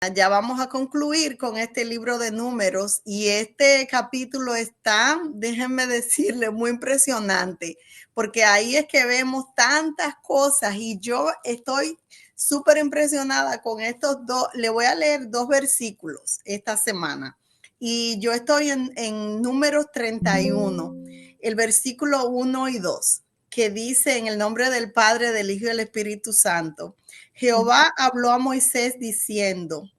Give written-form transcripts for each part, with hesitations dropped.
Ya vamos a concluir con este libro de números y este capítulo está, déjenme decirle, muy impresionante, porque ahí es que vemos tantas cosas y yo estoy súper impresionada con estos dos. Le voy a leer dos versículos esta semana y yo estoy en números 31, el versículo 1 y 2, que dice: en el nombre del Padre, del Hijo y del Espíritu Santo. Jehová habló a Moisés diciendo: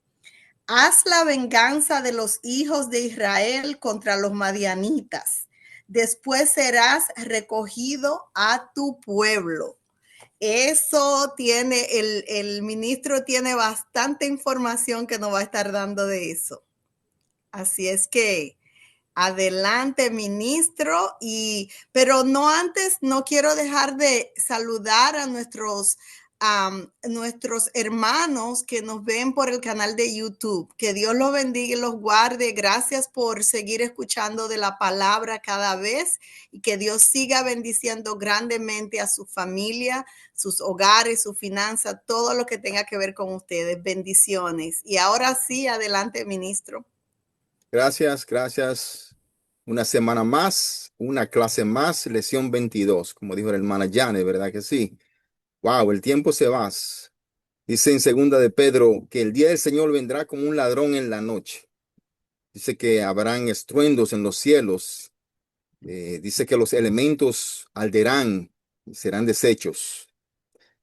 haz la venganza de los hijos de Israel contra los madianitas. Después serás recogido a tu pueblo. Eso tiene, el ministro tiene bastante información que nos va a estar dando de eso. Así es que adelante, ministro. Pero no antes, no quiero dejar de saludar a nuestros hermanos que nos ven por el canal de YouTube. Que Dios los bendiga y los guarde. Gracias por seguir escuchando de la palabra cada vez y que Dios siga bendiciendo grandemente a su familia, sus hogares, su finanza, todo lo que tenga que ver con ustedes. Bendiciones. Y ahora sí, adelante, ministro. Gracias, gracias. Una semana más, una clase más, lección 22, como dijo la hermana Jane, ¿verdad que sí? Wow, el tiempo se va. Dice en segunda de Pedro que el día del Señor vendrá como un ladrón en la noche. Dice que habrán estruendos en los cielos. Dice que los elementos arderán y serán deshechos.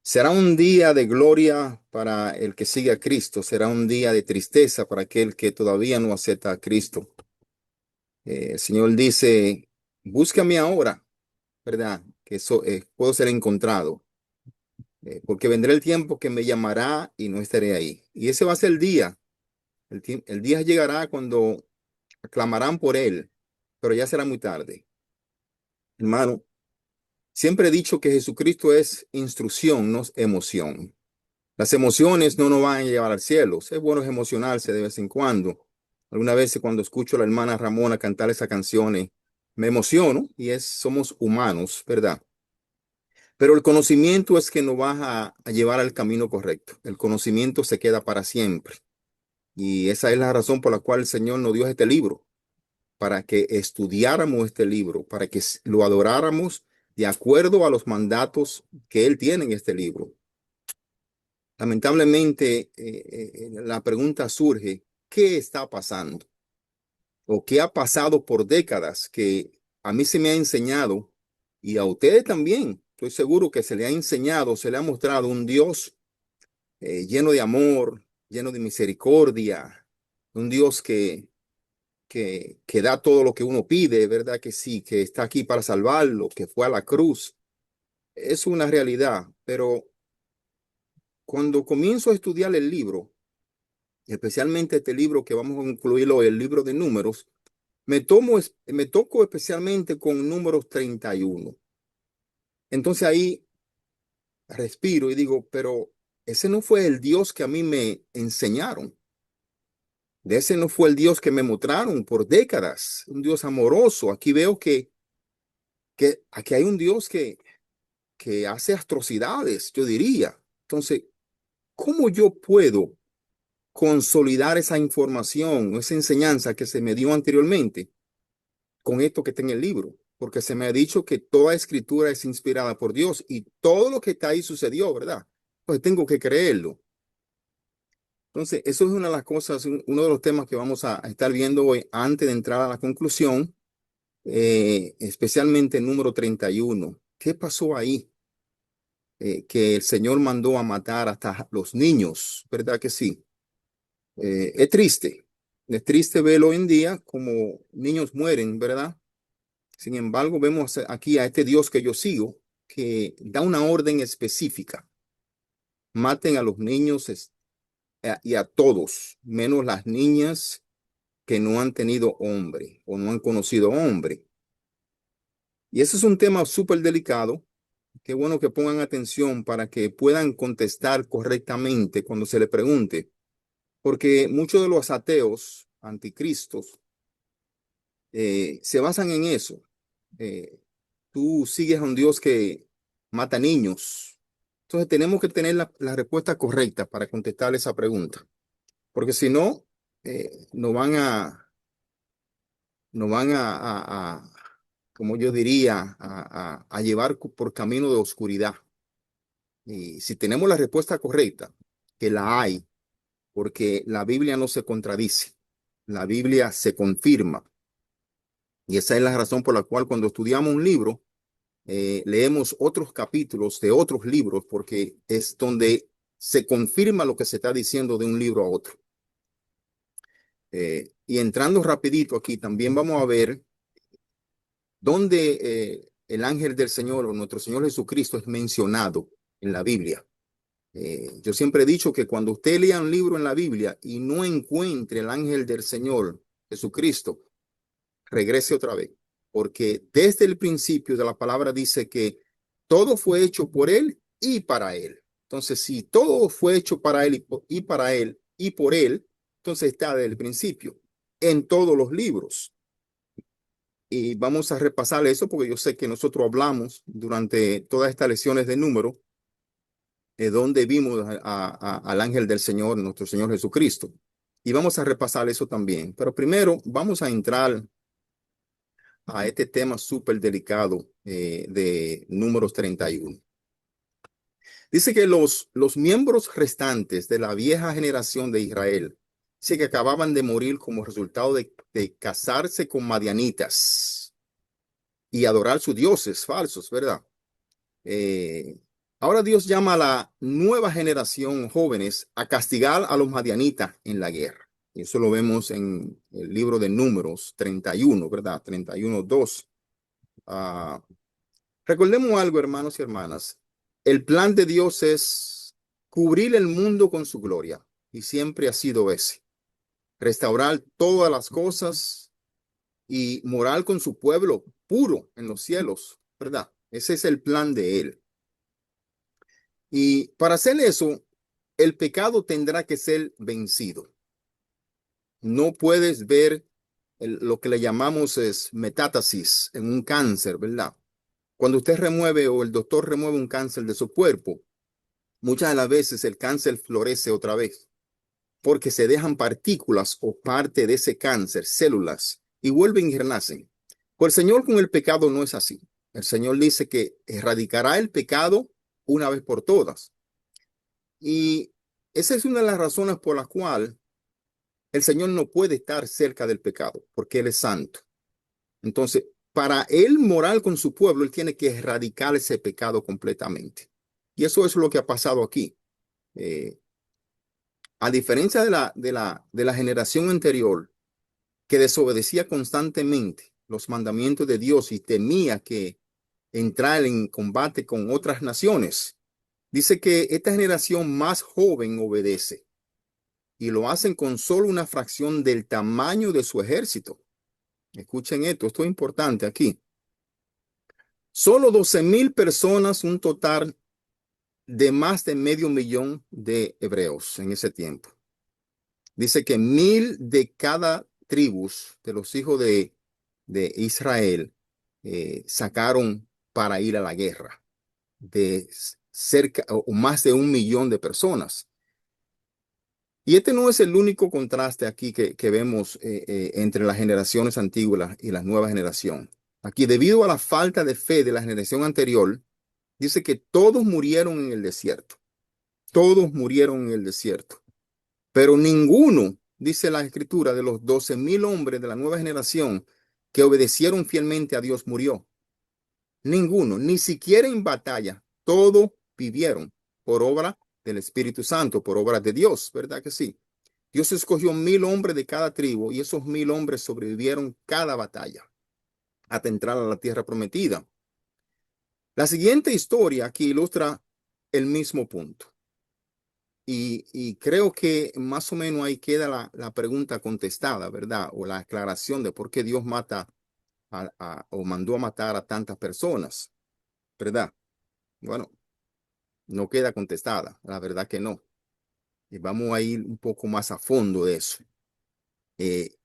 Será un día de gloria para el que sigue a Cristo. Será un día de tristeza para aquel que todavía no acepta a Cristo. El Señor dice: búscame ahora, ¿verdad? Que puedo ser encontrado. Porque vendrá el tiempo que me llamará y no estaré ahí. Y ese va a ser el día. El día llegará cuando clamarán por él, pero ya será muy tarde. Hermano, siempre he dicho que Jesucristo es instrucción, no es emoción. Las emociones no nos van a llevar al cielo. Es bueno emocionarse de vez en cuando. Algunas veces cuando escucho a la hermana Ramona cantar esas canciones, me emociono y somos humanos, ¿verdad? Pero el conocimiento es que nos va a llevar al camino correcto. El conocimiento se queda para siempre. Y esa es la razón por la cual el Señor nos dio este libro, para que estudiáramos este libro, para que lo adoráramos de acuerdo a los mandatos que Él tiene en este libro. Lamentablemente, la pregunta surge: ¿qué está pasando? ¿O qué ha pasado por décadas que a mí se me ha enseñado, y a ustedes también? Estoy seguro que se le ha enseñado, se le ha mostrado un Dios lleno de amor, lleno de misericordia, un Dios que da todo lo que uno pide, ¿verdad? Que sí, que está aquí para salvarlo, que fue a la cruz. Es una realidad, pero cuando comienzo a estudiar el libro, especialmente este libro que vamos a incluir hoy, el libro de números, me toco especialmente con números 31. Entonces ahí respiro y digo: pero ese no fue el Dios que a mí me enseñaron. De ese no fue el Dios que me mostraron por décadas. Un Dios amoroso. Aquí veo que aquí hay un Dios que hace atrocidades, yo diría. Entonces, ¿cómo yo puedo consolidar esa información, esa enseñanza que se me dio anteriormente con esto que está en el libro? Porque se me ha dicho que toda escritura es inspirada por Dios y todo lo que está ahí sucedió, ¿verdad? Pues tengo que creerlo. Entonces, eso es una de las cosas, uno de los temas que vamos a estar viendo hoy antes de entrar a la conclusión, especialmente el número 31. ¿Qué pasó ahí? Que el Señor mandó a matar hasta los niños, ¿verdad que sí? Es triste verlo hoy en día como niños mueren, ¿verdad? Sin embargo, vemos aquí a este Dios que yo sigo, que da una orden específica: maten a los niños y a todos, menos las niñas que no han tenido hombre o no han conocido hombre. Y ese es un tema súper delicado. Qué bueno que pongan atención para que puedan contestar correctamente cuando se le pregunte, porque muchos de los ateos anticristos se basan en eso. Tú sigues a un Dios que mata niños. Entonces tenemos que tener la respuesta correcta para contestar esa pregunta. porque si no, nos van como yo diría, a llevar por camino de oscuridad. Y si tenemos la respuesta correcta, que la hay, porque la Biblia no se contradice, la Biblia se confirma. Y esa es la razón por la cual cuando estudiamos un libro, leemos otros capítulos de otros libros, porque es donde se confirma lo que se está diciendo de un libro a otro. Y entrando rapidito aquí, también vamos a ver dónde el ángel del Señor o nuestro Señor Jesucristo es mencionado en la Biblia. Yo siempre he dicho que cuando usted lea un libro en la Biblia y no encuentre el ángel del Señor Jesucristo, regrese otra vez, porque desde el principio de la palabra dice que todo fue hecho por él y para él. Entonces, si todo fue hecho para él y para él y por él, entonces está desde el principio en todos los libros. Y vamos a repasar eso porque yo sé que nosotros hablamos durante todas estas lecciones de número, donde vimos al ángel del Señor, nuestro Señor Jesucristo. Y vamos a repasar eso también. Pero primero vamos a entrar a este tema súper delicado de Números 31. Dice que los miembros restantes de la vieja generación de Israel, dice que acababan de morir como resultado de casarse con madianitas y adorar sus dioses falsos, ¿verdad? Eh, Ahora Dios llama a la nueva generación jóvenes a castigar a los madianitas en la guerra. Y eso lo vemos en el libro de Números 31, ¿verdad? 31:2. Recordemos algo, hermanos y hermanas. El plan de Dios es cubrir el mundo con su gloria y siempre ha sido ese. Restaurar todas las cosas y morar con su pueblo puro en los cielos, ¿verdad? Ese es el plan de él. Y para hacer eso, el pecado tendrá que ser vencido. No puedes ver lo que le llamamos es metástasis en un cáncer, ¿verdad? Cuando usted remueve o el doctor remueve un cáncer de su cuerpo, muchas de las veces el cáncer florece otra vez porque se dejan partículas o parte de ese cáncer, células, y vuelven y renacen. Pues el Señor con el pecado no es así. El Señor dice que erradicará el pecado una vez por todas. Y esa es una de las razones por las cuales el Señor no puede estar cerca del pecado, porque Él es santo. Entonces, para Él morar con su pueblo, Él tiene que erradicar ese pecado completamente. Y eso es lo que ha pasado aquí. Eh, a diferencia de la generación anterior, que desobedecía constantemente los mandamientos de Dios y temía que entrar en combate con otras naciones, dice que esta generación más joven obedece y lo hacen con solo una fracción del tamaño de su ejército. Escuchen esto es importante aquí. Solo 12,000 personas, un total de más de medio millón de hebreos en ese tiempo. Dice que 1,000 de cada tribu de los hijos de Israel sacaron para ir a la guerra, de cerca o más de 1 millón de personas. Y este no es el único contraste aquí que vemos entre las generaciones antiguas y la nueva generación. Aquí, debido a la falta de fe de la generación anterior, dice que todos murieron en el desierto. Todos murieron en el desierto. Pero ninguno, dice la escritura, de los 12,000 hombres de la nueva generación que obedecieron fielmente a Dios murió. Ninguno, ni siquiera en batalla. Todos vivieron por obra del Espíritu Santo, por obra de Dios, ¿verdad que sí? Dios escogió 1,000 hombres de cada tribu y esos 1,000 hombres sobrevivieron cada batalla hasta entrar a la tierra prometida. La siguiente historia aquí ilustra el mismo punto. Y creo que más o menos ahí queda la pregunta contestada, ¿verdad? O la aclaración de por qué Dios mata o mandó a matar a tantas personas, ¿verdad? Bueno, no queda contestada, la verdad que no. Y vamos a ir un poco más a fondo de eso. Eh,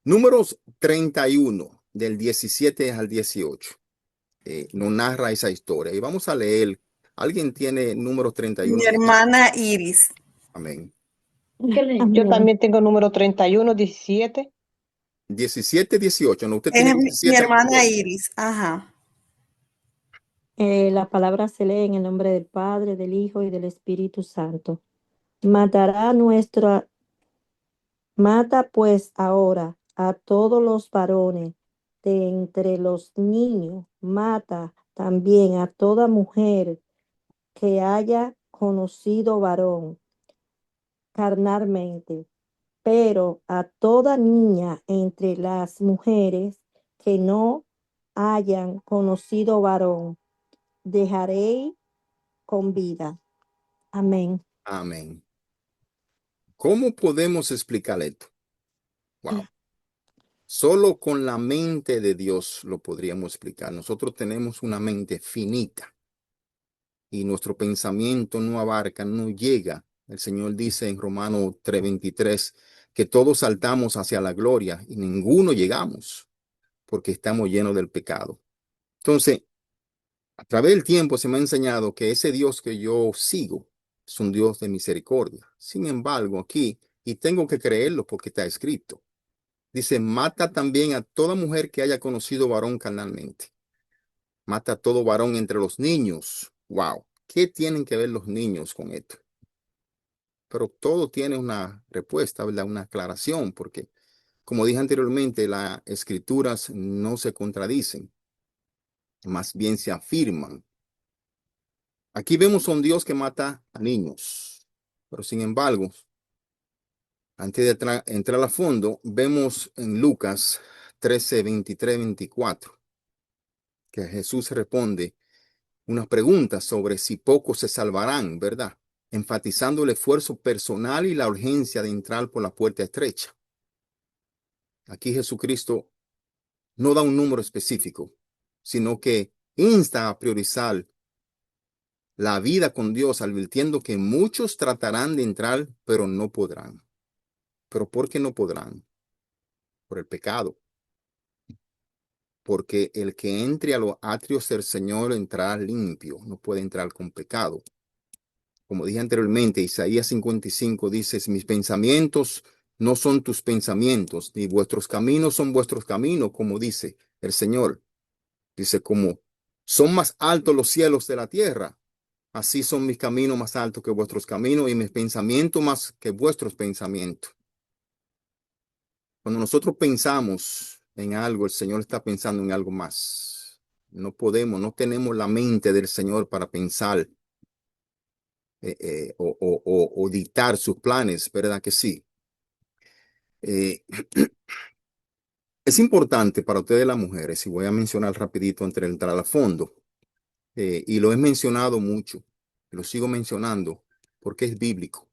Números 31, del 17 al 18, nos narra esa historia. Y vamos a leer. ¿Alguien tiene Números Mi 31 ahí? hermana Iris. Amén. Yo Amén. también tengo número 31, 17. 17, 18. No, usted tiene Es mi 17 hermana 28. Iris. Ajá. La palabra se lee en el nombre del Padre, del Hijo y del Espíritu Santo. Matará nuestra, mata pues ahora a todos los varones de entre los niños, mata también a toda mujer que haya conocido varón carnalmente, pero a toda niña entre las mujeres que no hayan conocido varón, dejaré con vida. Amén. Amén. ¿Cómo podemos explicar esto? Wow. Solo con la mente de Dios lo podríamos explicar. Nosotros tenemos una mente finita y nuestro pensamiento no abarca, no llega. El Señor dice en Romanos 3:23 que todos saltamos hacia la gloria y ninguno llegamos porque estamos llenos del pecado. Entonces, a través del tiempo se me ha enseñado que ese Dios que yo sigo es un Dios de misericordia. Sin embargo, aquí, y tengo que creerlo porque está escrito, dice, mata también a toda mujer que haya conocido varón carnalmente. Mata a todo varón entre los niños. Wow. ¿Qué tienen que ver los niños con esto? Pero todo tiene una respuesta, ¿verdad? Una aclaración, porque como dije anteriormente, las escrituras no se contradicen, más bien se afirman. Aquí vemos a un Dios que mata a niños, pero sin embargo, antes de entrar a fondo, vemos en Lucas 13, 23, 24, que Jesús responde unas preguntas sobre si pocos se salvarán, ¿verdad? Enfatizando el esfuerzo personal y la urgencia de entrar por la puerta estrecha. Aquí Jesucristo no da un número específico, sino que insta a priorizar la vida con Dios, advirtiendo que muchos tratarán de entrar, pero no podrán. ¿Pero por qué no podrán? Por el pecado. Porque el que entre a los atrios del Señor entrará limpio, no puede entrar con pecado. Como dije anteriormente, Isaías 55 dice, mis pensamientos no son tus pensamientos, ni vuestros caminos son vuestros caminos, como dice el Señor. Dice, como son más altos los cielos de la tierra, así son mis caminos más altos que vuestros caminos y mis pensamientos más que vuestros pensamientos. Cuando nosotros pensamos en algo, el Señor está pensando en algo más. No podemos, no tenemos la mente del Señor para pensar o dictar sus planes, ¿verdad que sí? Eh, es importante para ustedes las mujeres, y voy a mencionar rapidito antes de entrar a fondo, y lo he mencionado mucho, lo sigo mencionando porque es bíblico.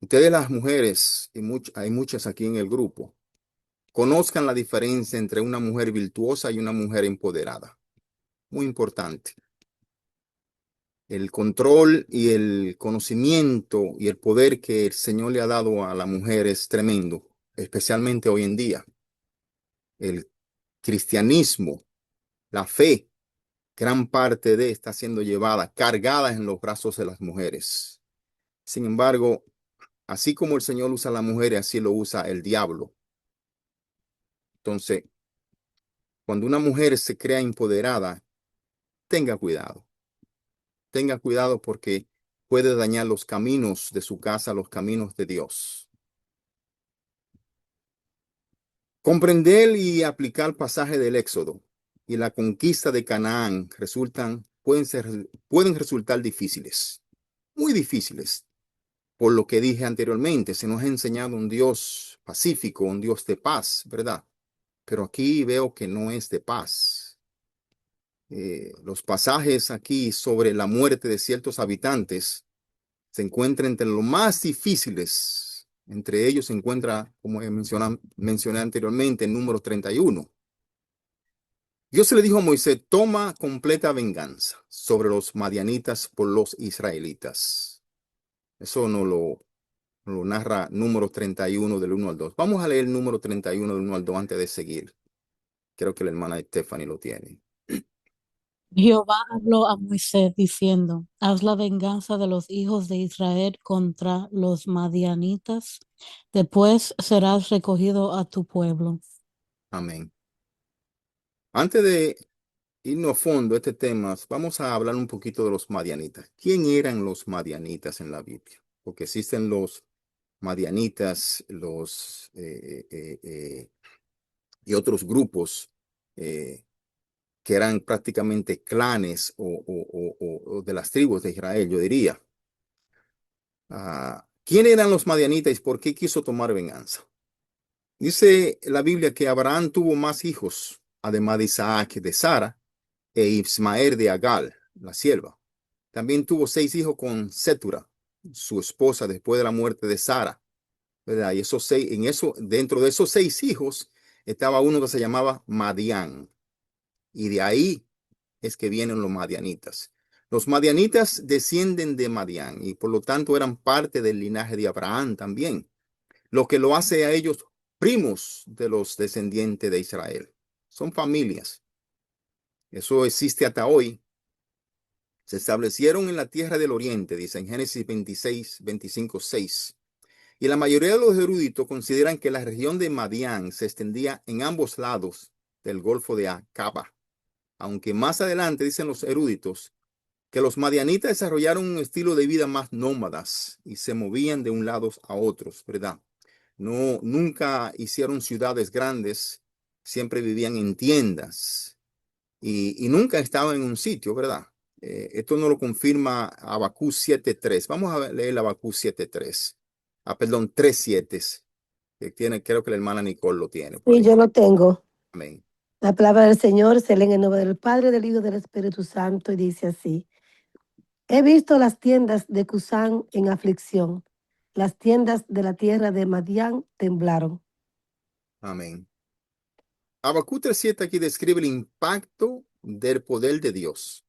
Ustedes las mujeres, y hay muchas aquí en el grupo, conozcan la diferencia entre una mujer virtuosa y una mujer empoderada. Muy importante. El control y el conocimiento y el poder que el Señor le ha dado a la mujer es tremendo, especialmente hoy en día. El cristianismo, la fe, gran parte de está siendo llevada, cargada en los brazos de las mujeres. Sin embargo, así como el Señor usa a la mujer, así lo usa el diablo. Entonces, cuando una mujer se crea empoderada, tenga cuidado. Tenga cuidado porque puede dañar los caminos de su casa, los caminos de Dios. Comprender y aplicar pasaje del Éxodo y la conquista de Canaán pueden resultar difíciles, muy difíciles. Por lo que dije anteriormente, se nos ha enseñado un Dios pacífico, un Dios de paz, ¿verdad? Pero aquí veo que no es de paz. Los pasajes aquí sobre la muerte de ciertos habitantes se encuentran entre los más difíciles. Entre ellos se encuentra, como mencioné anteriormente, el número 31. Dios le dijo a Moisés, toma completa venganza sobre los madianitas por los israelitas. Eso lo narra número 31 del 1 al 2. Vamos a leer el número 31 del 1 al 2 antes de seguir. Creo que la hermana Stephanie lo tiene. Jehová habló a Moisés diciendo, haz la venganza de los hijos de Israel contra los madianitas, después serás recogido a tu pueblo. Amén. Antes de irnos a fondo a este tema, vamos a hablar un poquito de los madianitas. ¿Quién eran los madianitas en la Biblia? Porque existen los madianitas, y otros grupos eh, que eran prácticamente clanes o de las tribus de Israel, yo diría. ¿Quién eran los madianitas y por qué quiso tomar venganza? Dice la Biblia que Abraham tuvo más hijos, además de Isaac, de Sara, e Ismael de Agal, la sierva. También tuvo 6 hijos con Setura, su esposa, después de la muerte de Sara, ¿verdad? Y dentro de esos 6 hijos, estaba uno que se llamaba Madián. Y de ahí es que vienen los madianitas. Los madianitas descienden de Madián y por lo tanto eran parte del linaje de Abraham también, lo que lo hace a ellos primos de los descendientes de Israel. Son familias. Eso existe hasta hoy. Se establecieron en la tierra del oriente, dice en Génesis 26, 25, 6. Y la mayoría de los eruditos consideran que la región de Madián se extendía en ambos lados del Golfo de Acaba. Aunque más adelante dicen los eruditos que los madianitas desarrollaron un estilo de vida más nómadas y se movían de un lado a otros, ¿verdad? No, nunca hicieron ciudades grandes, siempre vivían en tiendas y nunca estaban en un sitio, ¿verdad? Esto no lo confirma Habacuc 7:3. Vamos a leer Habacuc 7:3. Perdón, 3:7. Que tiene, creo que la hermana Nicole lo tiene por Y ahí. yo lo tengo. Amén. La palabra del Señor se lee en el nombre del Padre, del Hijo y del Espíritu Santo y dice así. He visto las tiendas de Cusán en aflicción. Las tiendas de la tierra de Madián temblaron. Amén. Habacuc 3:7 aquí describe el impacto del poder de Dios,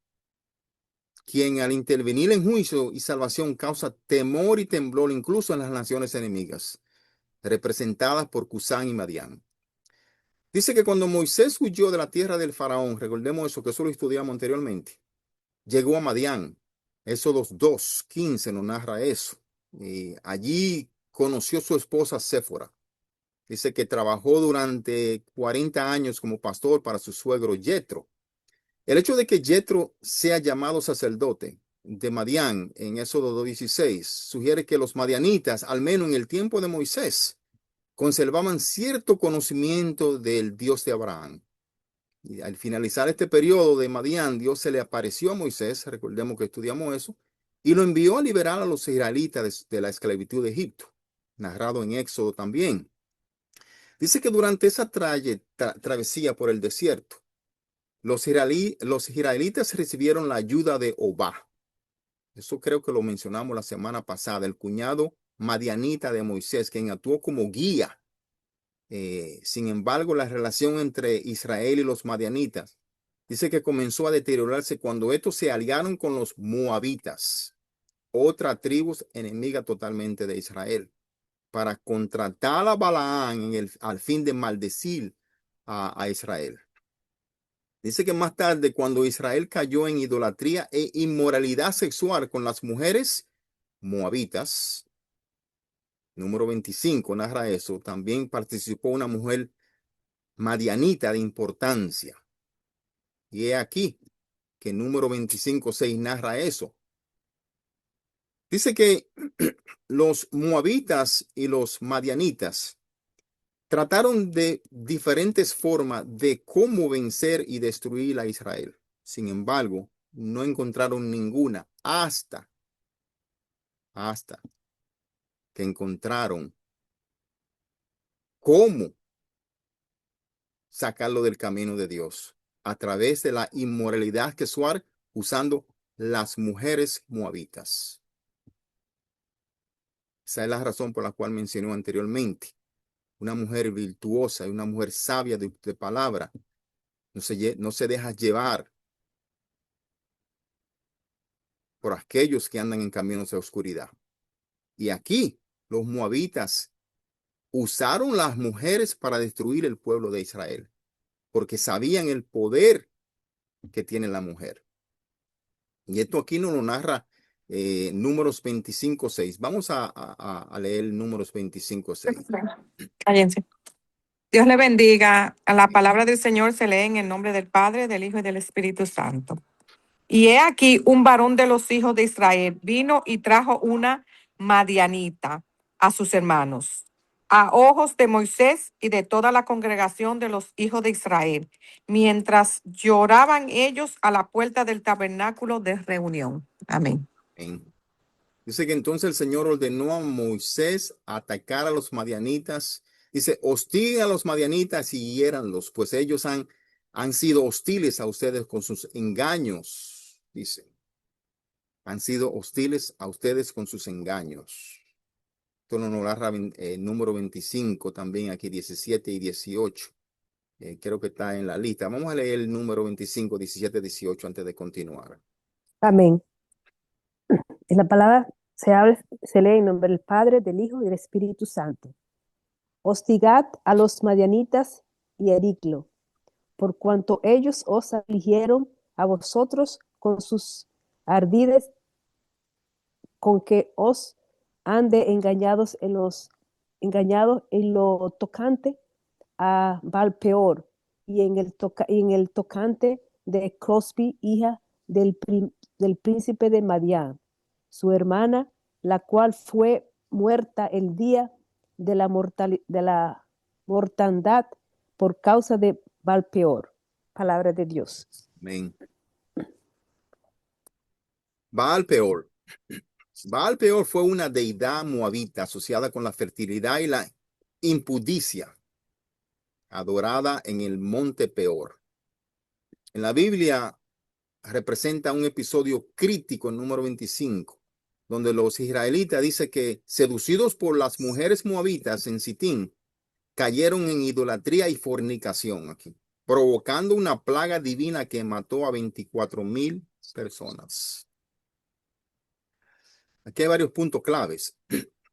quien al intervenir en juicio y salvación causa temor y temblor incluso en las naciones enemigas, representadas por Cusán y Madián. Dice que cuando Moisés huyó de la tierra del faraón, recordemos eso, que eso lo estudiamos anteriormente, llegó a Madián. Éxodo 2:15 nos narra eso. Y allí conoció a su esposa Séfora. Dice que trabajó durante 40 años como pastor para su suegro Yetro. El hecho de que Yetro sea llamado sacerdote de Madián en Éxodo 2:16 sugiere que los madianitas, al menos en el tiempo de Moisés, conservaban cierto conocimiento del Dios de Abraham. Y al finalizar este periodo de Madián, Dios se le apareció a Moisés, recordemos que estudiamos eso, y lo envió a liberar a los israelitas de la esclavitud de Egipto, narrado en Éxodo también. Dice que durante esa travesía por el desierto, los israelitas recibieron la ayuda de Obá. Eso creo que lo mencionamos la semana pasada, el cuñado madianita de Moisés, quien actuó como guía. Sin embargo, la relación entre Israel y los madianitas dice que comenzó a deteriorarse cuando estos se aliaron con los moabitas, otra tribu enemiga totalmente de Israel, para contratar a Balaán al fin de maldecir a Israel. Dice que más tarde, cuando Israel cayó en idolatría e inmoralidad sexual con las mujeres moabitas, número 25 narra eso, también participó una mujer madianita de importancia. Y he aquí que número 25:6 narra eso. Dice que los moabitas y los madianitas trataron de diferentes formas de cómo vencer y destruir a Israel. Sin embargo, no encontraron ninguna hasta que encontraron cómo sacarlo del camino de Dios a través de la inmoralidad sexual usando las mujeres moabitas. Esa es la razón por la cual mencionó anteriormente. Una mujer virtuosa y una mujer sabia de palabra no se deja llevar por aquellos que andan en caminos de oscuridad. Y aquí los moabitas usaron las mujeres para destruir el pueblo de Israel, porque sabían el poder que tiene la mujer. Y esto aquí nos lo narra Números 25:6. Vamos a leer Números 25:6. Cállense. Dios le bendiga. A la palabra del Señor se lee en el nombre del Padre, del Hijo y del Espíritu Santo. Y he aquí un varón de los hijos de Israel vino y trajo una madianita a sus hermanos, a ojos de Moisés y de toda la congregación de los hijos de Israel, mientras lloraban ellos a la puerta del tabernáculo de reunión. Amén. Dice que entonces el Señor ordenó a Moisés atacar a los madianitas. Dice, hostiguen a los madianitas y hiéranlos, pues ellos han sido hostiles a ustedes con sus engaños. Dice, han sido hostiles a ustedes con sus engaños. Esto nos narra número 25, también aquí 17 y 18. Creo que está en la lista. Vamos a leer el número 25, 17, 18 antes de continuar. Amén. En la palabra se lee en nombre del Padre, del Hijo y del Espíritu Santo. Hostigad a los madianitas y heridlo, por cuanto ellos os afligieron a vosotros con sus ardides, con que os han de engañados en lo tocante a Balpeor y en el tocante de Crosby, hija del príncipe de Madián, su hermana, la cual fue muerta el día de la mortandad por causa de Balpeor. Palabra de Dios. Amén. Baal-peor. Baal-peor fue una deidad moabita asociada con la fertilidad y la impudicia, adorada en el monte Peor. En la Biblia representa un episodio crítico en número 25, donde los israelitas dicen que, seducidos por las mujeres moabitas en Sitín, cayeron en idolatría y fornicación aquí, provocando una plaga divina que mató a 24,000 personas. Aquí hay varios puntos claves.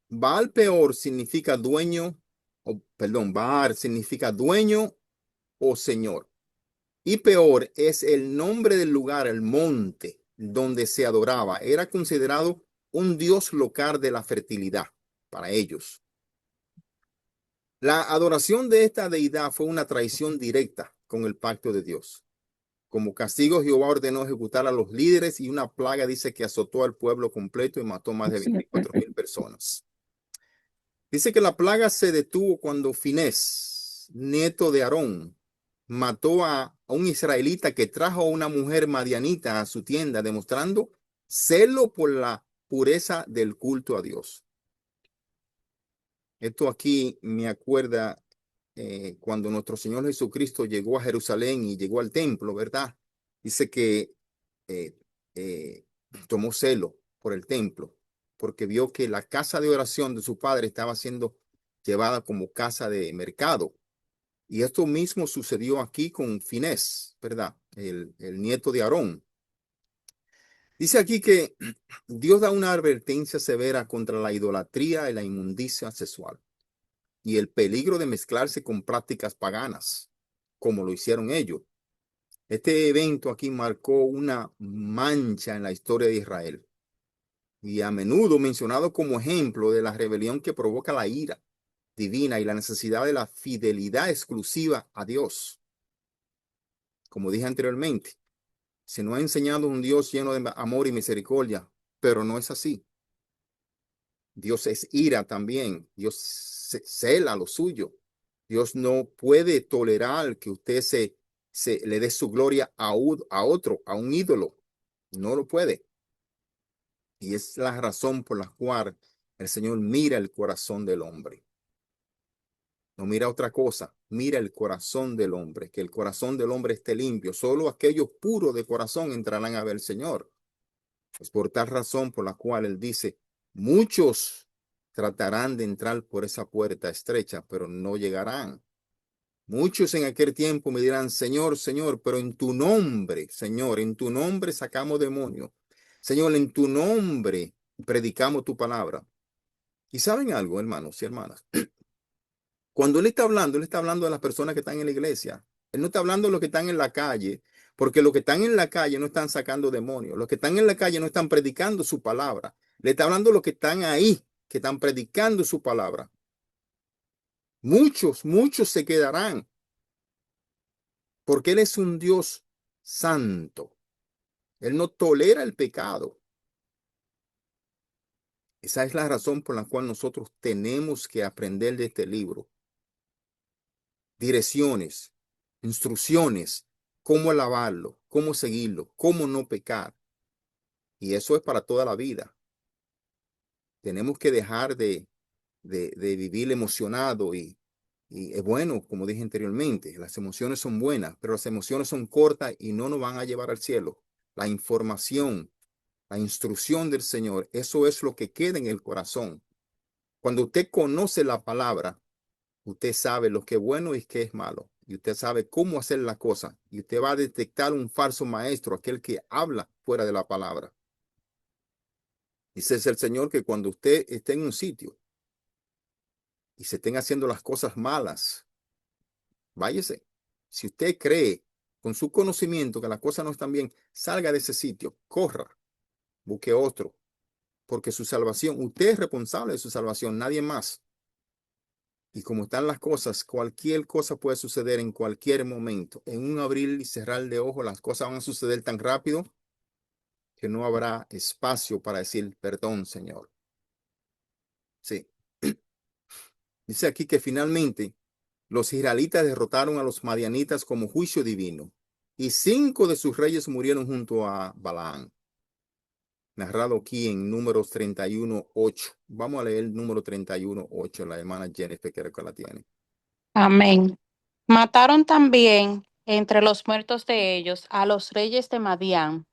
Baal peor significa dueño, Baal significa dueño o señor. Y peor es el nombre del lugar, el monte donde se adoraba. Era considerado un dios local de la fertilidad para ellos. La adoración de esta deidad fue una traición directa con el pacto de Dios. Como castigo, Jehová ordenó ejecutar a los líderes y una plaga dice que azotó al pueblo completo y mató más de 24,000 personas. Dice que la plaga se detuvo cuando Finés, nieto de Aarón, mató a un israelita que trajo a una mujer madianita a su tienda, demostrando celo por la pureza del culto a Dios. Esto aquí me acuerda cuando nuestro Señor Jesucristo llegó a Jerusalén y llegó al templo, ¿verdad? Dice que tomó celo por el templo, porque vio que la casa de oración de su padre estaba siendo llevada como casa de mercado. Y esto mismo sucedió aquí con Finés, ¿verdad? El nieto de Aarón. Dice aquí que Dios da una advertencia severa contra la idolatría y la inmundicia sexual y el peligro de mezclarse con prácticas paganas, como lo hicieron ellos. Este evento aquí marcó una mancha en la historia de Israel y a menudo mencionado como ejemplo de la rebelión que provoca la ira divina y la necesidad de la fidelidad exclusiva a Dios. Como dije anteriormente, se nos ha enseñado un Dios lleno de amor y misericordia, pero no es así. Dios es ira también. Dios cela lo suyo. Dios no puede tolerar que usted le dé su gloria a otro, a un ídolo. No lo puede. Y es la razón por la cual el Señor mira el corazón del hombre. No mira otra cosa, mira el corazón del hombre, que el corazón del hombre esté limpio. Solo aquellos puros de corazón entrarán a ver al Señor. Es por tal razón por la cual Él dice, muchos tratarán de entrar por esa puerta estrecha, pero no llegarán. Muchos en aquel tiempo me dirán, Señor, Señor, pero en tu nombre, Señor, en tu nombre sacamos demonios. Señor, en tu nombre predicamos tu palabra. ¿Y saben algo, hermanos y hermanas? Cuando él está hablando de las personas que están en la iglesia. Él no está hablando de los que están en la calle, Porque los que están en la calle no están sacando demonios. Los que están en la calle no están predicando su palabra. Le está hablando a los que están ahí, que están predicando su palabra. Muchos se quedarán. Porque Él es un Dios santo. Él no tolera el pecado. Esa es la razón por la cual nosotros tenemos que aprender de este libro. Direcciones, instrucciones, cómo alabarlo, cómo seguirlo, cómo no pecar. Y eso es para toda la vida. Tenemos que dejar de vivir emocionado y es bueno, como dije anteriormente, las emociones son buenas, pero las emociones son cortas y no nos van a llevar al cielo. La información, la instrucción del Señor, eso es lo que queda en el corazón. Cuando usted conoce la palabra, usted sabe lo que es bueno y qué es malo. Y usted sabe cómo hacer la cosa. Y usted va a detectar un falso maestro, aquel que habla fuera de la palabra. Dice el Señor que cuando usted esté en un sitio y se estén haciendo las cosas malas, váyase. Si usted cree con su conocimiento que las cosas no están bien, salga de ese sitio, corra, busque otro, porque su salvación, usted es responsable de su salvación, nadie más. Y como están las cosas, cualquier cosa puede suceder en cualquier momento. En un abrir y cerrar de ojos, las cosas van a suceder tan rápido que no habrá espacio para decir perdón, Señor. Sí. Dice aquí que finalmente los israelitas derrotaron a los madianitas como juicio divino y 5 de sus reyes murieron junto a Balaán. Narrado aquí en Números 31:8. Vamos a leer el número 31:8. La hermana Jennifer creo que la tiene. Amén. Mataron también entre los muertos de ellos a los reyes de Madián,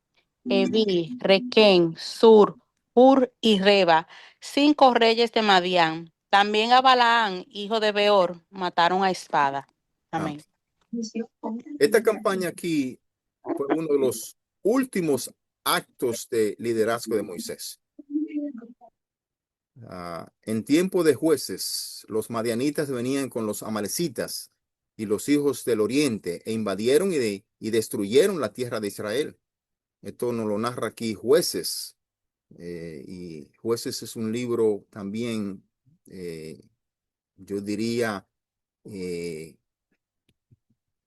Evi, Requén, Sur, Hur y Reba, 5 reyes de Madián. También a Balaán, hijo de Beor, mataron a espada. Amén. Esta campaña aquí fue uno de los últimos actos de liderazgo de Moisés. En tiempo de jueces, los madianitas venían con los amalecitas y los hijos del oriente e invadieron y destruyeron la tierra de Israel. Esto nos lo narra aquí Jueces. Y Jueces es un libro también, yo diría,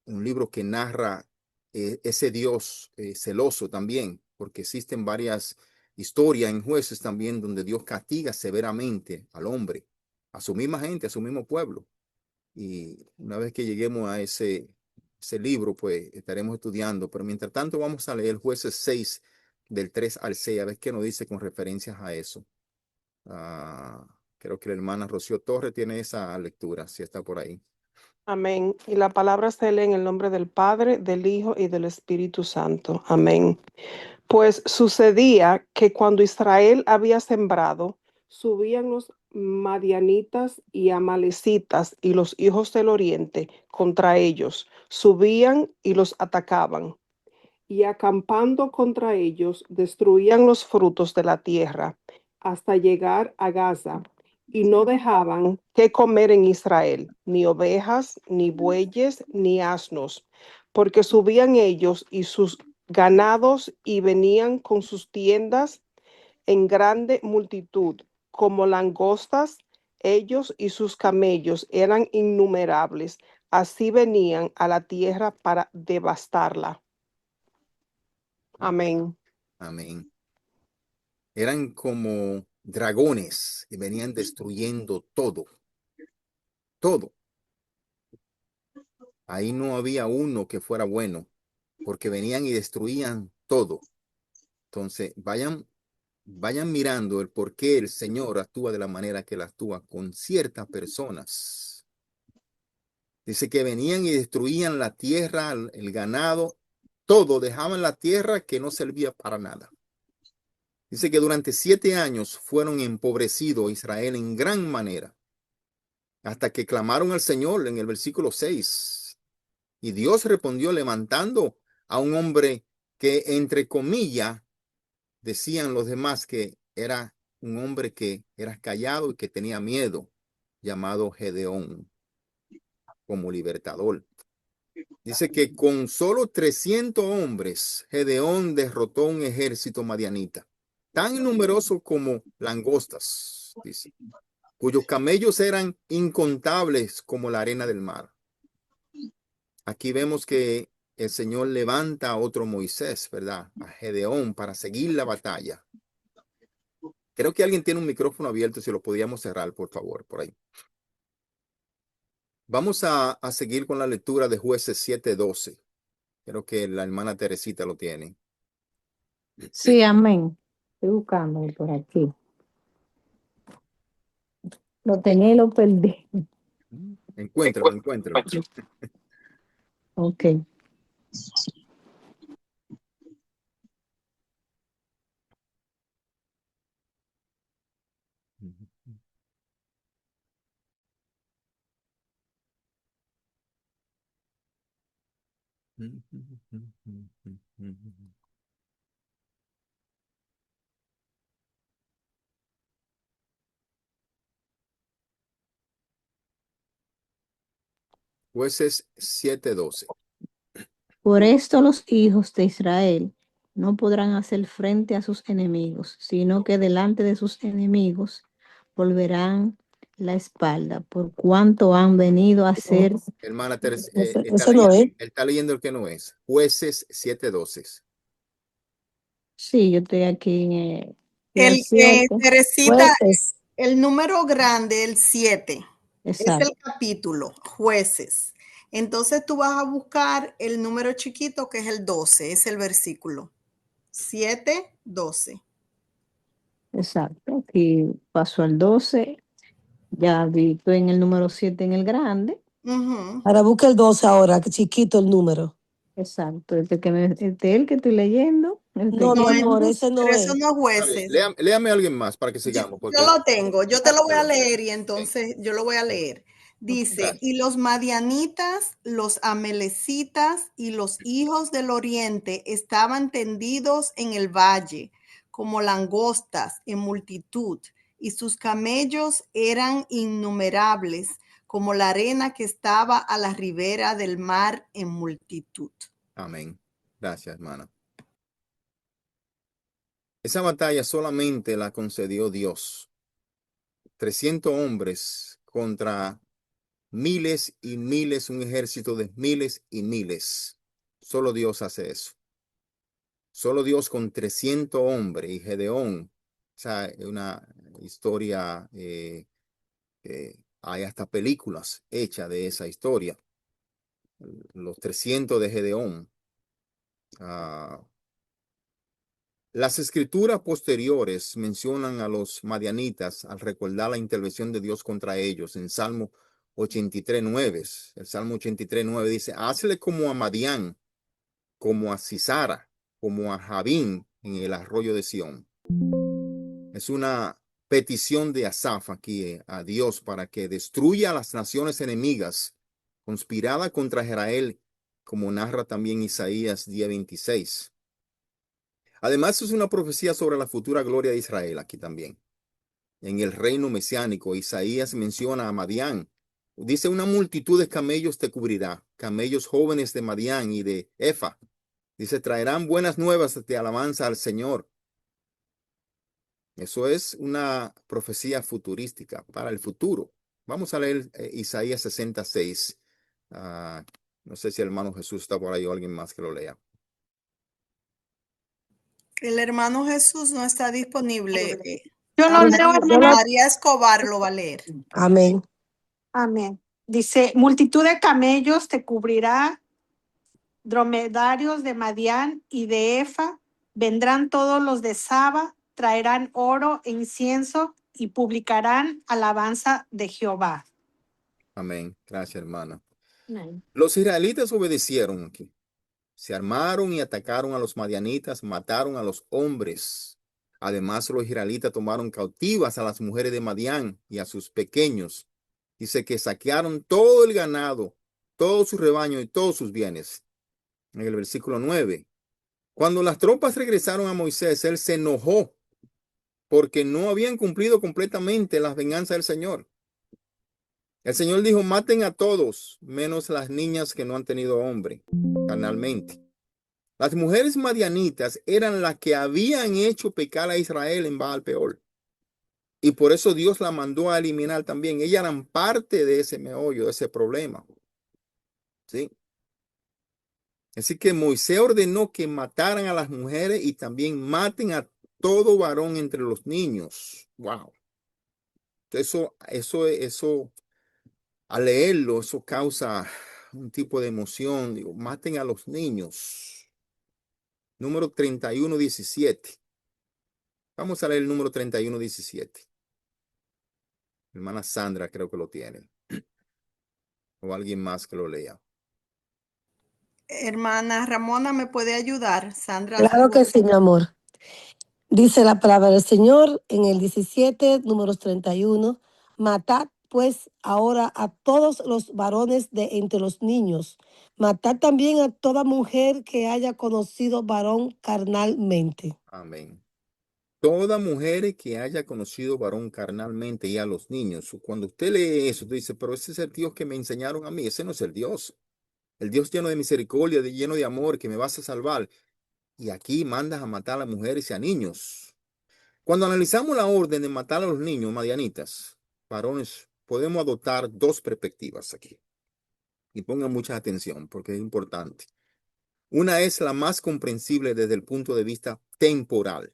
un libro que narra ese Dios celoso también, porque existen varias historias en Jueces también donde Dios castiga severamente al hombre, a su misma gente, a su mismo pueblo. Y una vez que lleguemos a ese libro, pues estaremos estudiando. Pero mientras tanto vamos a leer Jueces 6, del 3 al 6, a ver qué nos dice con referencias a eso. Creo que la hermana Rocío Torres tiene esa lectura, si está por ahí. Amén. Y la palabra se lee en el nombre del Padre, del Hijo y del Espíritu Santo. Amén. Pues sucedía que cuando Israel había sembrado, subían los madianitas y amalecitas y los hijos del oriente contra ellos, subían y los atacaban. Y acampando contra ellos, destruían los frutos de la tierra hasta llegar a Gaza, y no dejaban que comer en Israel, ni ovejas, ni bueyes, ni asnos, porque subían ellos y sus ganados y venían con sus tiendas en grande multitud, como langostas, ellos y sus camellos eran innumerables, así venían a la tierra para devastarla. Amén. Amén. Eran como dragones y venían destruyendo todo. Todo. Ahí no había uno que fuera bueno, porque venían y destruían todo. Entonces, vayan mirando el por qué el Señor actúa de la manera que él actúa con ciertas personas. Dice que venían y destruían la tierra, el ganado, todo, dejaban la tierra que no servía para nada. Dice que durante 7 años fueron empobrecidos Israel en gran manera, hasta que clamaron al Señor en el versículo 6. Y Dios respondió levantando a un hombre que, entre comillas, decían los demás que era un hombre que era callado y que tenía miedo, llamado Gedeón, como libertador. Dice que con solo 300 hombres, Gedeón derrotó un ejército madianita, tan numeroso como langostas, dice, cuyos camellos eran incontables como la arena del mar. Aquí vemos que el Señor levanta a otro Moisés, ¿verdad? A Gedeón para seguir la batalla. Creo que alguien tiene un micrófono abierto, si lo podíamos cerrar, por favor, por ahí. Vamos a seguir con la lectura de Jueces 7:12. Creo que la hermana Teresita lo tiene. Sí, amén. Estoy buscando por aquí. Lo tenía y lo perdí. Encuéntralo, encuéntralo. Ok. Jueces 7:12. Por esto los hijos de Israel no podrán hacer frente a sus enemigos, sino que delante de sus enemigos volverán la espalda, por cuanto han venido a hacer. Hermana Teresita, Eso no es. está leyendo el que no es. Jueces 7:12. Sí, yo estoy aquí en el El 7. Teresita, Jueces. el número grande, el 7, es Exacto. el capítulo, jueces. Entonces tú vas a buscar el número chiquito que es el 12, es el versículo. 7:12. Exacto. Aquí paso al 12. Ya vi, estoy en el número 7 en el grande. Ujú. Ahora busca el 12 ahora, que chiquito el número. Exacto. Este el que estoy leyendo. No, mi amor, ese Pero no eso es. no es jueces. Léame a alguien más para que Yo, sigamos. Porque yo lo tengo, yo te lo voy a Perdón. leer y entonces yo lo voy a leer. Dice, Gracias. y los madianitas, los amalecitas y los hijos del oriente estaban tendidos en el valle como langostas en multitud, y sus camellos eran innumerables como la arena que estaba a la ribera del mar en multitud. Amén. Gracias, hermana. Esa batalla solamente la concedió Dios. 300 hombres contra miles y miles, un ejército de miles y miles. Solo Dios hace eso. Solo Dios con 300 hombres y Gedeón. O sea, es una historia, hay hasta películas hechas de esa historia. Los 300 de Gedeón. Las escrituras posteriores mencionan a los madianitas al recordar la intervención de Dios contra ellos en Salmo 83:9. El Salmo 83:9 dice, hazle como a Madián, como a Sisara, como a Jabín en el arroyo de Sión. Es una petición de Asaf aquí a Dios para que destruya a las naciones enemigas conspirada contra Israel, como narra también Isaías 10:26. Además, es una profecía sobre la futura gloria de Israel aquí también. En el reino mesiánico, Isaías menciona a Madián. Dice, una multitud de camellos te cubrirá, camellos jóvenes de Madián y de Efa. Dice, traerán buenas nuevas de alabanza al Señor. Eso es una profecía futurística para el futuro. Vamos a leer Isaías 66. No sé si el hermano Jesús está por ahí o alguien más que lo lea. El hermano Jesús no está disponible. Yo lo leo, hermana. María Escobar lo va a leer. Amén. Amén. Dice, multitud de camellos te cubrirá, dromedarios de Madián y de Efa, vendrán todos los de Saba, traerán oro e incienso y publicarán alabanza de Jehová. Amén. Gracias, hermana. Amén. Los israelitas obedecieron aquí. Se armaron y atacaron a los madianitas, mataron a los hombres. Además, los israelitas tomaron cautivas a las mujeres de Madián y a sus pequeños. Dice que saquearon todo el ganado, todo su rebaño y todos sus bienes. En el versículo 9. Cuando las tropas regresaron a Moisés, él se enojó porque no habían cumplido completamente las venganzas del Señor. El Señor dijo, maten a todos, menos las niñas que no han tenido hombre, carnalmente. Las mujeres madianitas eran las que habían hecho pecar a Israel en Baal Peor. Y por eso Dios la mandó a eliminar también. Ellas eran parte de ese meollo, de ese problema. ¿Sí? Así que Moisés ordenó que mataran a las mujeres y también maten a todo varón entre los niños. Wow. Eso, al leerlo, eso causa un tipo de emoción. Digo, maten a los niños. Número 31:17. Vamos a leer el número 31:17. Hermana Sandra creo que lo tiene. O alguien más que lo lea. Hermana Ramona, ¿me puede ayudar? Sandra. Claro que sí, mi amor. Dice la palabra del Señor en el 17, números 31. Matad pues ahora a todos los varones de entre los niños. Matad también a toda mujer que haya conocido varón carnalmente. Amén. Toda mujer que haya conocido varón carnalmente y a los niños. Cuando usted lee eso, usted dice, pero ese es el Dios que me enseñaron a mí. Ese no es el Dios. El Dios lleno de misericordia, lleno de amor, que me vas a salvar. Y aquí mandas a matar a mujeres y a niños. Cuando analizamos la orden de matar a los niños madianitas, varones, podemos adoptar dos perspectivas aquí. Y pongan mucha atención porque es importante. Una es la más comprensible desde el punto de vista temporal.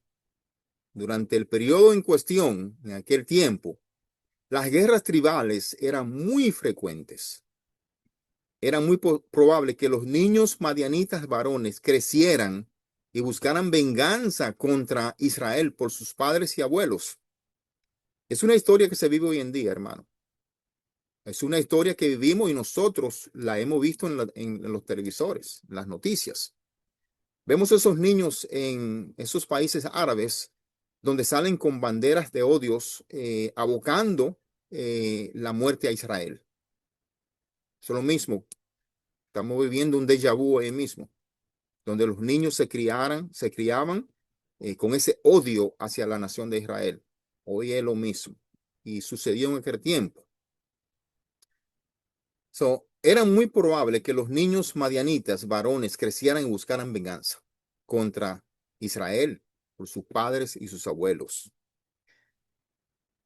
Durante el periodo en cuestión, en aquel tiempo, las guerras tribales eran muy frecuentes. Era muy probable que los niños madianitas varones crecieran y buscaran venganza contra Israel por sus padres y abuelos. Es una historia que se vive hoy en día, hermano. Es una historia que vivimos y nosotros la hemos visto en los televisores, en las noticias. Vemos esos niños en esos países árabes donde salen con banderas de odios, abocando la muerte a Israel. Eso es lo mismo. Estamos viviendo un déjà vu ahí mismo, donde los niños se criaban con ese odio hacia la nación de Israel. Hoy es lo mismo. Y sucedió en aquel tiempo. Era muy probable que los niños madianitas, varones, crecieran y buscaran venganza contra Israel por sus padres y sus abuelos.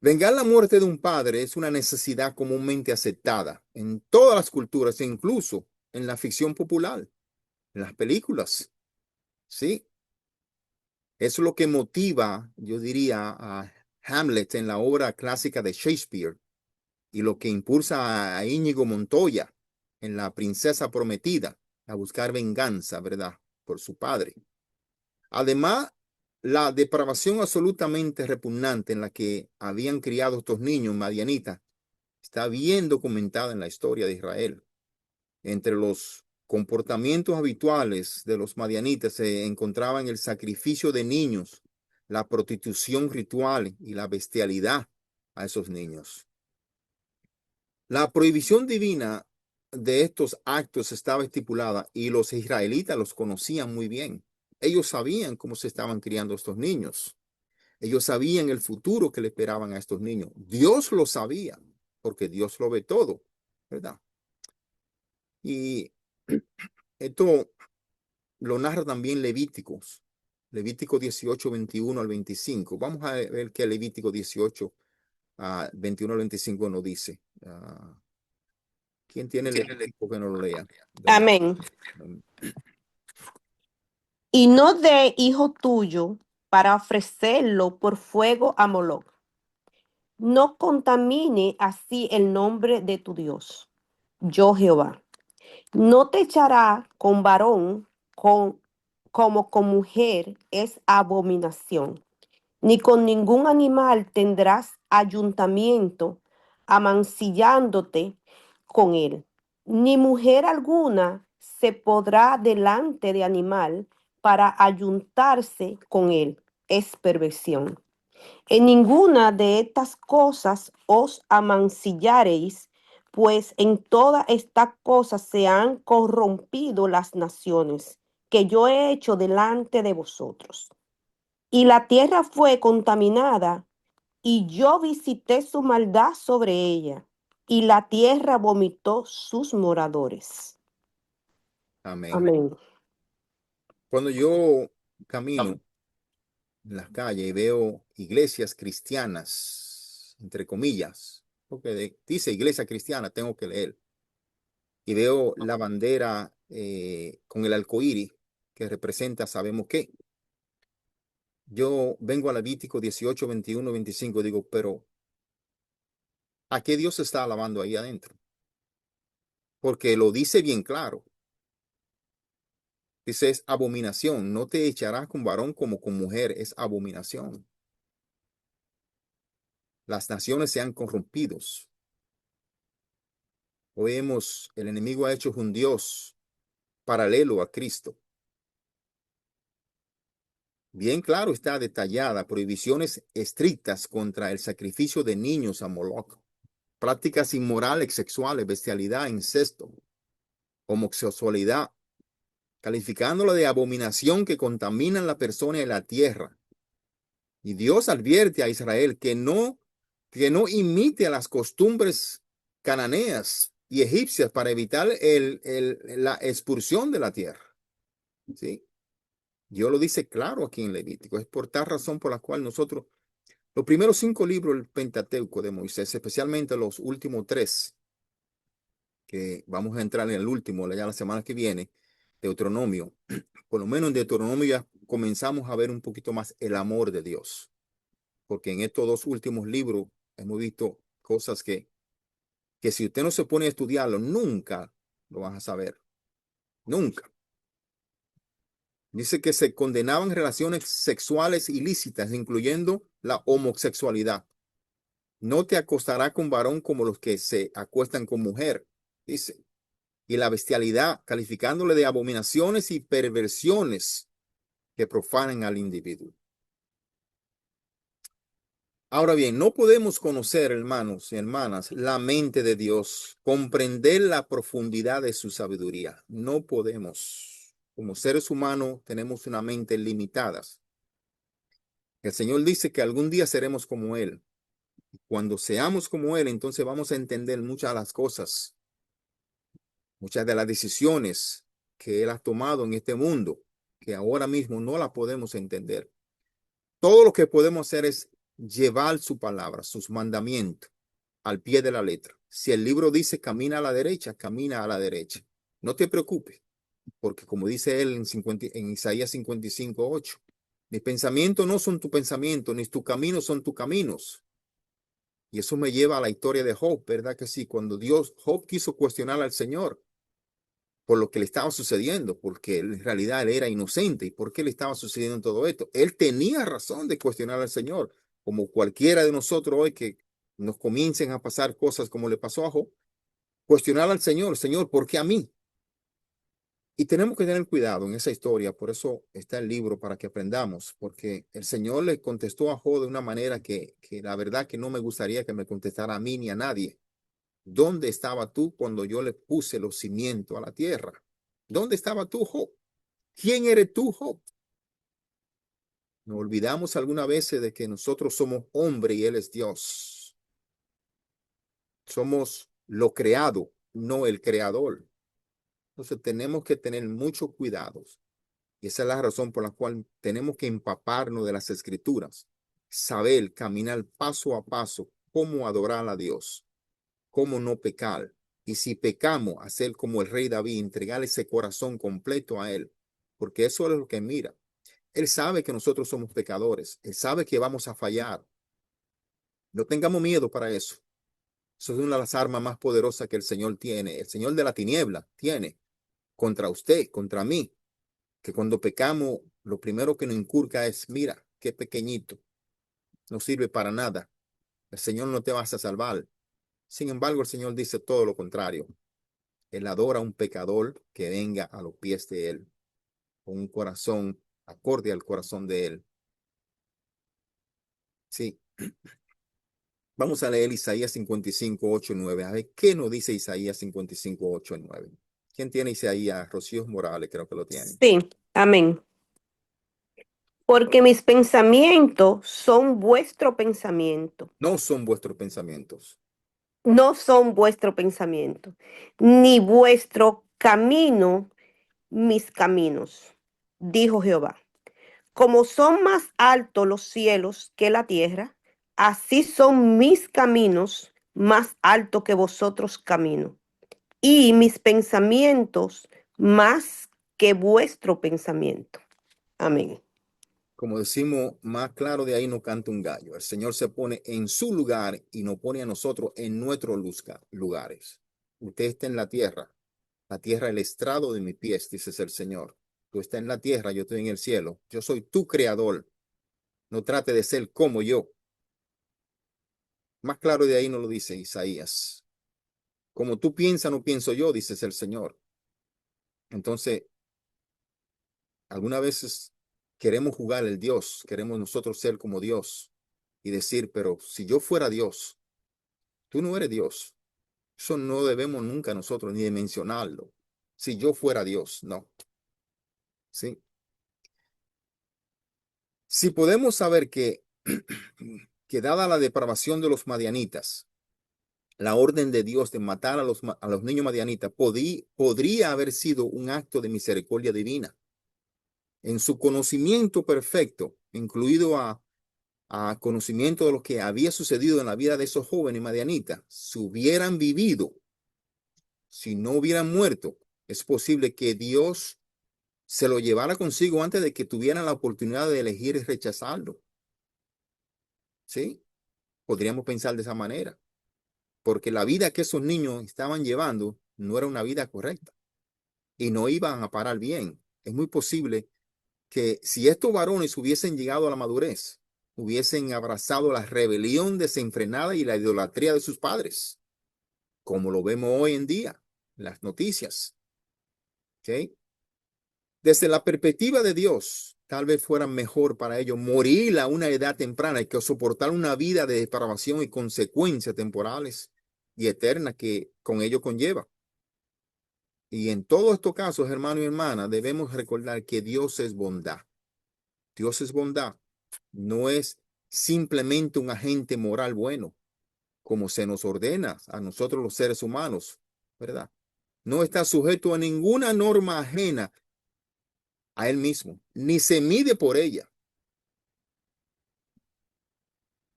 Vengar la muerte de un padre es una necesidad comúnmente aceptada en todas las culturas e incluso en la ficción popular, en las películas. Sí, eso es lo que motiva, yo diría, a Hamlet en la obra clásica de Shakespeare y lo que impulsa a Íñigo Montoya en La Princesa Prometida a buscar venganza, ¿verdad?, por su padre. Además, la depravación absolutamente repugnante en la que habían criado estos niños madianitas está bien documentada en la historia de Israel. Entre los comportamientos habituales de los madianitas se encontraban el sacrificio de niños, la prostitución ritual y la bestialidad a esos niños. La prohibición divina de estos actos estaba estipulada y los israelitas los conocían muy bien. Ellos sabían cómo se estaban criando estos niños. Ellos sabían el futuro que le esperaban a estos niños. Dios lo sabía, porque Dios lo ve todo, ¿verdad? Y esto lo narra también Levíticos. Levítico 18, 21 al 25. Vamos a ver qué Levítico 18, 21 al 25 nos dice. ¿Quién tiene el Levítico que no lo lea? Amén. Y no dé hijo tuyo para ofrecerlo por fuego a Moloc. No contamine así el nombre de tu Dios. Yo Jehová. No te echará con varón como con mujer es abominación, ni con ningún animal tendrás ayuntamiento amancillándote con él, ni mujer alguna se podrá delante de animal para ayuntarse con él, es perversión. En ninguna de estas cosas os amancillaréis, pues en todas estas cosas se han corrompido las naciones que yo he hecho delante de vosotros. Y la tierra fue contaminada, y yo visité su maldad sobre ella, y la tierra vomitó sus moradores. Amén. Amén. Cuando yo camino en las calles y veo iglesias cristianas, entre comillas, porque dice iglesia cristiana, tengo que leer, y veo la bandera con el arcoíris que representa, sabemos qué. Yo vengo a Levítico 18, 21, 25, digo, pero ¿a qué Dios está alabando ahí adentro? Porque lo dice bien claro. Dice, es abominación. No te echarás con varón como con mujer. Es abominación. Las naciones se han corrompido. Hoy el enemigo ha hecho un Dios paralelo a Cristo. Bien claro está detallada prohibiciones estrictas contra el sacrificio de niños a Moloch, prácticas inmorales sexuales, bestialidad, incesto, homosexualidad, calificándola de abominación que contaminan la persona y la tierra. Y Dios advierte a Israel que no imite a las costumbres cananeas y egipcias para evitar la expulsión de la tierra. ¿Sí? Dios lo dice claro aquí en Levítico. Es por tal razón por la cual nosotros, los primeros 5 libros del Pentateuco de Moisés, especialmente los últimos 3, que vamos a entrar en el último ya la semana que viene, Deuteronomio, por lo menos en Deuteronomio ya comenzamos a ver un poquito más el amor de Dios, porque en estos 2 últimos libros hemos visto cosas que si usted no se pone a estudiarlo, nunca lo vas a saber, nunca. Dice que se condenaban relaciones sexuales ilícitas, incluyendo la homosexualidad. No te acostarás con varón como los que se acuestan con mujer, dice. Y la bestialidad, calificándole de abominaciones y perversiones que profanan al individuo. Ahora bien, no podemos conocer, hermanos y hermanas, la mente de Dios, comprender la profundidad de su sabiduría. No podemos. Como seres humanos tenemos una mente limitada. El Señor dice que algún día seremos como Él. Cuando seamos como Él, entonces vamos a entender muchas de las cosas, muchas de las decisiones que Él ha tomado en este mundo, que ahora mismo no las podemos entender. Todo lo que podemos hacer es llevar su palabra, sus mandamientos al pie de la letra. Si el libro dice camina a la derecha, camina a la derecha. No te preocupes, porque como dice él en Isaías 55:8, mis pensamientos no son tu pensamiento, ni tus caminos son tus caminos. Y eso me lleva a la historia de Job, ¿verdad que sí? Cuando Job quiso cuestionar al Señor por lo que le estaba sucediendo, porque en realidad él era inocente y por qué le estaba sucediendo todo esto. Él tenía razón de cuestionar al Señor, como cualquiera de nosotros hoy que nos comiencen a pasar cosas como le pasó a Job, cuestionar al Señor, Señor, ¿por qué a mí? Y tenemos que tener cuidado en esa historia, por eso está el libro para que aprendamos, porque el Señor le contestó a Job de una manera que la verdad que no me gustaría que me contestara a mí ni a nadie. ¿Dónde estaba tú cuando yo le puse los cimientos a la tierra? ¿Dónde estaba tú, Job? ¿Quién eres tú, Job? Nos olvidamos algunas veces de que nosotros somos hombre y Él es Dios. Somos lo creado, no el creador. Entonces tenemos que tener mucho cuidado. Y esa es la razón por la cual tenemos que empaparnos de las escrituras. Saber caminar paso a paso cómo adorar a Dios, cómo no pecar. Y si pecamos, hacer como el rey David, entregar ese corazón completo a Él. Porque eso es lo que mira. Él sabe que nosotros somos pecadores. Él sabe que vamos a fallar. No tengamos miedo para eso. Eso es una de las armas más poderosas que el Señor tiene. El Señor de la tiniebla tiene contra usted, contra mí. Que cuando pecamos, lo primero que nos inculca es, mira, qué pequeñito. No sirve para nada. El Señor no te vas a salvar. Sin embargo, el Señor dice todo lo contrario. Él adora a un pecador que venga a los pies de Él, con un corazón acorde al corazón de Él. Sí. Vamos a leer Isaías 55, 8, 9. A ver, ¿qué nos dice Isaías 55, 8, 9? ¿Quién tiene Isaías? Rocío Morales, creo que lo tiene. Sí, amén. Porque mis pensamientos son vuestro pensamiento. No son vuestros pensamientos. no son vuestro pensamiento, ni vuestro camino mis caminos, dijo Jehová. Como son más altos los cielos que la tierra, así son mis caminos más altos que vosotros caminos, y mis pensamientos más que vuestro pensamiento. Amén. Como decimos, más claro de ahí no canta un gallo. El Señor se pone en su lugar y nos pone a nosotros en nuestros lugares. Usted está en la tierra el estrado de mis pies, dice el Señor. Tú estás en la tierra, yo estoy en el cielo. Yo soy tu creador. No trate de ser como yo. Más claro de ahí no lo dice Isaías. Como tú piensas, no pienso yo, dice el Señor. Entonces, algunas veces queremos jugar el Dios, queremos nosotros ser como Dios y decir, pero si yo fuera Dios, tú no eres Dios. Eso no debemos nunca nosotros ni de mencionarlo. Si yo fuera Dios, no. ¿Sí? Si podemos saber que, que dada la depravación de los madianitas, la orden de Dios de matar a los niños madianitas podría haber sido un acto de misericordia divina. En su conocimiento perfecto, incluido a conocimiento de lo que había sucedido en la vida de esos jóvenes madianitas, si hubieran vivido, si no hubieran muerto, es posible que Dios se lo llevara consigo antes de que tuvieran la oportunidad de elegir y rechazarlo. ¿Sí? Podríamos pensar de esa manera, porque la vida que esos niños estaban llevando no era una vida correcta y no iban a parar bien. Es muy posible que si estos varones hubiesen llegado a la madurez, hubiesen abrazado la rebelión desenfrenada y la idolatría de sus padres, como lo vemos hoy en día, en las noticias. ¿Okay? Desde la perspectiva de Dios, tal vez fuera mejor para ellos morir a una edad temprana que soportar una vida de depravación y consecuencias temporales y eternas que con ello conlleva. Y en todos estos casos, hermano y hermana, debemos recordar que Dios es bondad. Dios es bondad. No es simplemente un agente moral bueno, como se nos ordena a nosotros los seres humanos, ¿verdad? No está sujeto a ninguna norma ajena a él mismo, ni se mide por ella.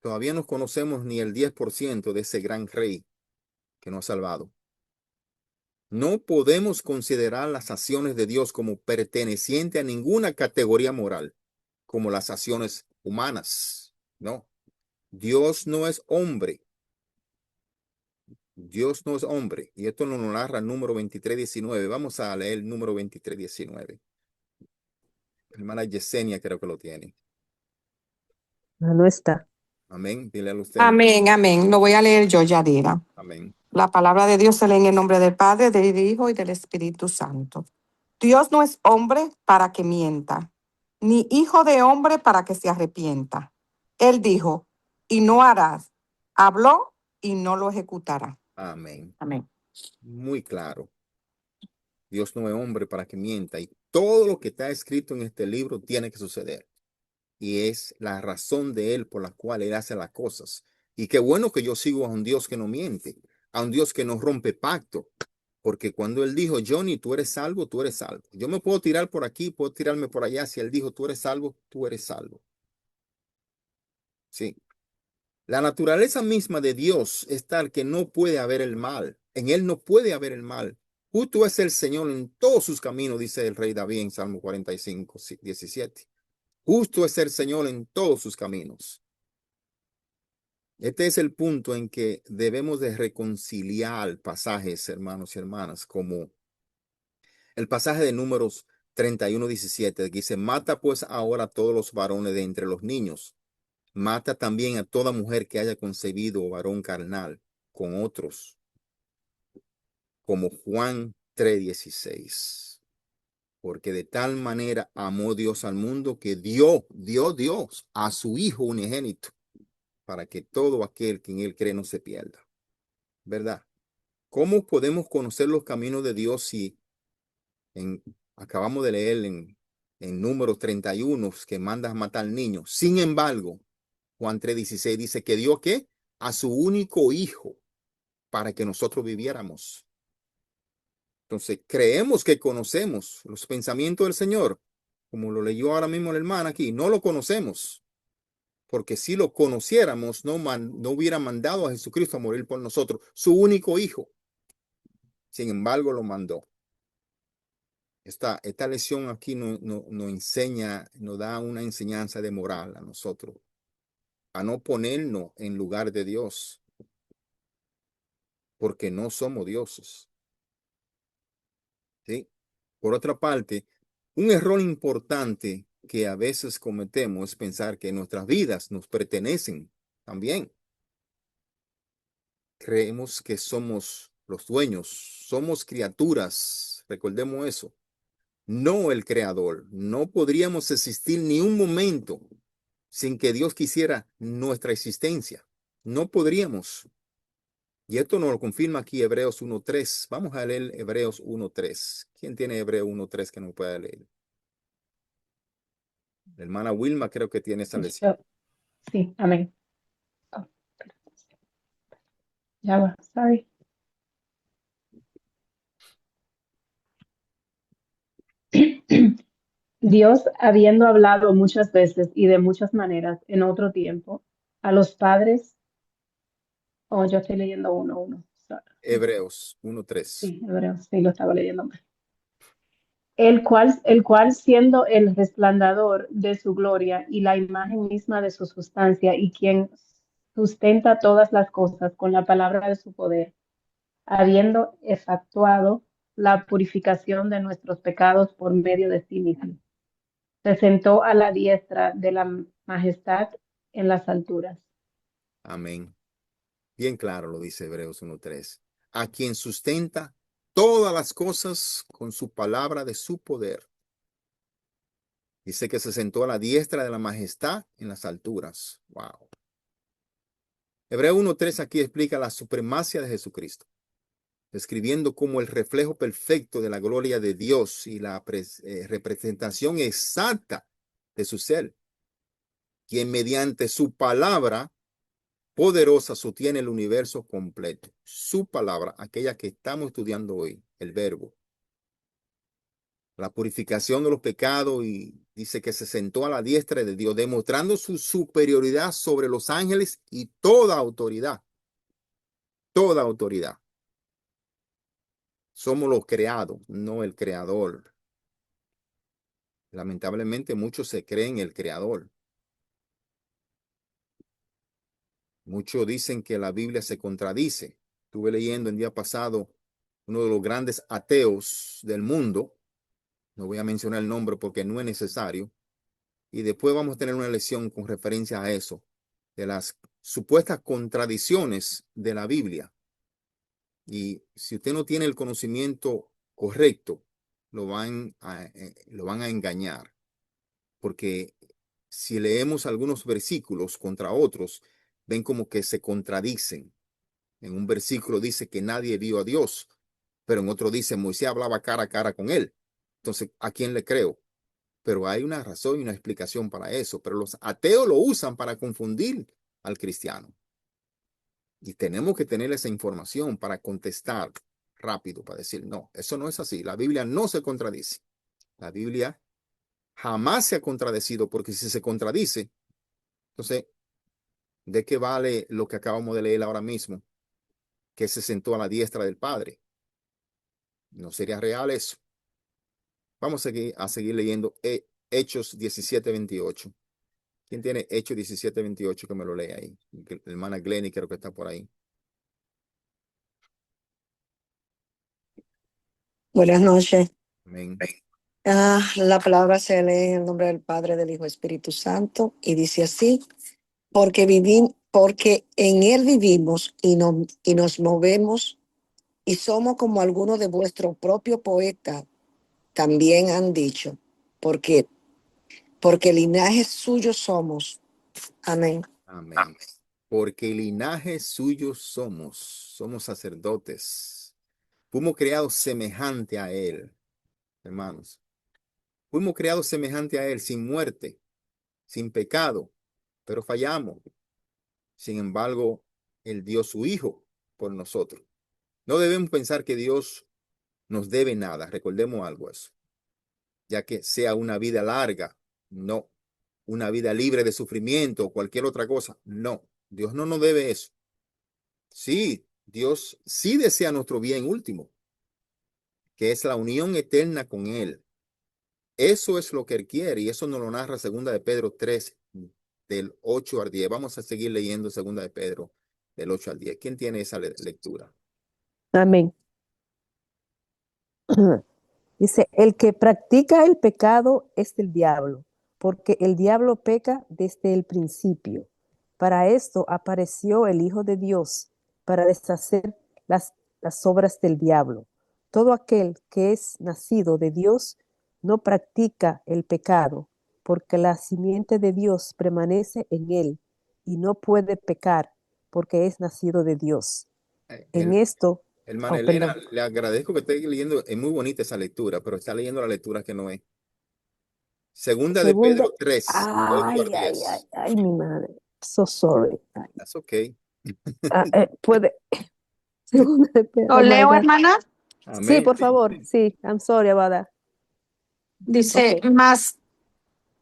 Todavía no conocemos ni el 10% de ese gran rey que nos ha salvado. No podemos considerar las acciones de Dios como pertenecientes a ninguna categoría moral, como las acciones humanas. No, Dios no es hombre. Dios no es hombre. Y esto nos lo narra el número 23:19. Vamos a leer el número 23:19. Hermana Yesenia creo que lo tiene. No está. Amén. Dile a usted. Amén, amén. Lo voy a leer yo, Yadira. Amén. La palabra de Dios se lee en el nombre del Padre, del Hijo y del Espíritu Santo. Dios no es hombre para que mienta, ni hijo de hombre para que se arrepienta. Él dijo, y no harás. Habló y no lo ejecutará. Amén. Amén. Muy claro. Dios no es hombre para que mienta y todo lo que está escrito en este libro tiene que suceder. Y es la razón de él por la cual él hace las cosas. Y qué bueno que yo sigo a un Dios que no miente, a un Dios que no rompe pacto. Porque cuando él dijo, Johnny, tú eres salvo, tú eres salvo. Yo me puedo tirar por aquí, puedo tirarme por allá. Si él dijo, tú eres salvo, tú eres salvo. Sí. La naturaleza misma de Dios es tal que no puede haber el mal. En él no puede haber el mal. Justo es el Señor en todos sus caminos, dice el rey David en Salmo 45:17. Justo es el Señor en todos sus caminos. Este es el punto en que debemos de reconciliar pasajes, hermanos y hermanas, como el pasaje de Números 31:17, que dice, mata pues ahora a todos los varones de entre los niños. Mata también a toda mujer que haya concebido varón carnal con otros, como Juan 3:16. Porque de tal manera amó Dios al mundo que dio Dios a su Hijo unigénito, para que todo aquel que en él cree no se pierda. ¿Verdad? ¿Cómo podemos conocer los caminos de Dios si acabamos de leer en Números 31 que manda a matar niños? Sin embargo, Juan 3:16 dice que dio ¿qué? A su único hijo, para que nosotros viviéramos. Entonces, creemos que conocemos los pensamientos del Señor, como lo leyó ahora mismo la hermana aquí. No lo conocemos, porque si lo conociéramos, no hubiera mandado a Jesucristo a morir por nosotros, su único hijo. Sin embargo, lo mandó. Esta lección aquí nos enseña, nos da una enseñanza de moral a nosotros, a no ponernos en lugar de Dios, porque no somos dioses. ¿Sí? Por otra parte, un error importante que a veces cometemos es pensar que nuestras vidas nos pertenecen también. Creemos que somos los dueños, somos criaturas, recordemos eso. No el creador. No podríamos existir ni un momento sin que Dios quisiera nuestra existencia. No podríamos. Y esto nos lo confirma aquí Hebreos 1.3. Vamos a leer Hebreos 1.3. ¿Quién tiene Hebreos 1.3 que nos pueda leer? La hermana Wilma creo que tiene esa lección. Sí, amén. Oh, ya va, sorry. Dios, habiendo hablado muchas veces y de muchas maneras en otro tiempo, a los padres, yo estoy leyendo 1:1. Hebreos 1.3. Sí, Hebreos, sí, lo estaba leyendo mal. El cual siendo el resplandor de su gloria y la imagen misma de su sustancia, y quien sustenta todas las cosas con la palabra de su poder, habiendo efectuado la purificación de nuestros pecados por medio de sí mismo, se sentó a la diestra de la majestad en las alturas. Amén. Bien claro lo dice Hebreos 1.3. A quien sustenta todas las cosas con su palabra de su poder. Dice que se sentó a la diestra de la majestad en las alturas. Wow. Hebreo 1.3 aquí explica la supremacia de Jesucristo, describiendo como el reflejo perfecto de la gloria de Dios y la representación exacta de su ser, quien mediante su palabra poderosa sostiene el universo completo. Su palabra, aquella que estamos estudiando hoy, el verbo. La purificación de los pecados, y dice que se sentó a la diestra de Dios, demostrando su superioridad sobre los ángeles y toda autoridad. Toda autoridad. Somos los creados, no el creador. Lamentablemente muchos se creen el creador. Muchos dicen que la Biblia se contradice. Estuve leyendo el día pasado uno de los grandes ateos del mundo. No voy a mencionar el nombre porque no es necesario. Y después vamos a tener una lección con referencia a eso, de las supuestas contradicciones de la Biblia. Y si usted no tiene el conocimiento correcto, lo van a engañar. Porque si leemos algunos versículos contra otros, ven como que se contradicen. En un versículo dice que nadie vio a Dios, pero en otro dice Moisés hablaba cara a cara con él. Entonces, ¿a quién le creo? Pero hay una razón y una explicación para eso. Pero los ateos lo usan para confundir al cristiano. Y tenemos que tener esa información para contestar rápido, para decir, no, eso no es así. La Biblia no se contradice. La Biblia jamás se ha contradecido, porque si se contradice, entonces, ¿de qué vale lo que acabamos de leer ahora mismo? Que se sentó a la diestra del Padre. No sería real eso. Vamos a seguir leyendo Hechos 17:28. ¿Quién tiene Hechos 17:28 que me lo lea ahí? La hermana Glenny creo que está por ahí. Buenas noches. Amén. La palabra se lee en el nombre del Padre, del Hijo, Espíritu Santo, y dice así: porque en Él vivimos y nos movemos, y somos como algunos de vuestros propios poetas también han dicho, porque linaje suyo somos. Amén. Amén. Porque linaje suyo somos sacerdotes. Fuimos creados semejante a Él, hermanos. Fuimos creados semejante a Él, sin muerte, sin pecado, pero fallamos. Sin embargo, Él dio su Hijo por nosotros. No debemos pensar que Dios nos debe nada. Recordemos algo eso. Ya que sea una vida larga, no. Una vida libre de sufrimiento o cualquier otra cosa, no. Dios no nos debe eso. Sí, Dios sí desea nuestro bien último, que es la unión eterna con Él. Eso es lo que Él quiere y eso nos lo narra segunda de Pedro 3, del 8 al 10. Vamos a seguir leyendo segunda de Pedro del 8 al 10. ¿Quién tiene esa lectura? Amén. Dice, el que practica el pecado es del diablo, porque el diablo peca desde el principio. Para esto apareció el Hijo de Dios, para deshacer las obras del diablo. Todo aquel que es nacido de Dios no practica el pecado, porque la simiente de Dios permanece en él y no puede pecar, porque es nacido de Dios. En esto, Hermana Elena, le agradezco que esté leyendo. Es muy bonita esa lectura, pero está leyendo la lectura que no es. Segunda de Pedro 3, 8 al 10. Ay, mi madre. So sorry. That's okay. Puede. Segunda de Pedro. ¿Lo Oh my leo, God. hermana? Sí, Amén. por favor. Sí, I'm sorry about that. Dice, Okay. mas,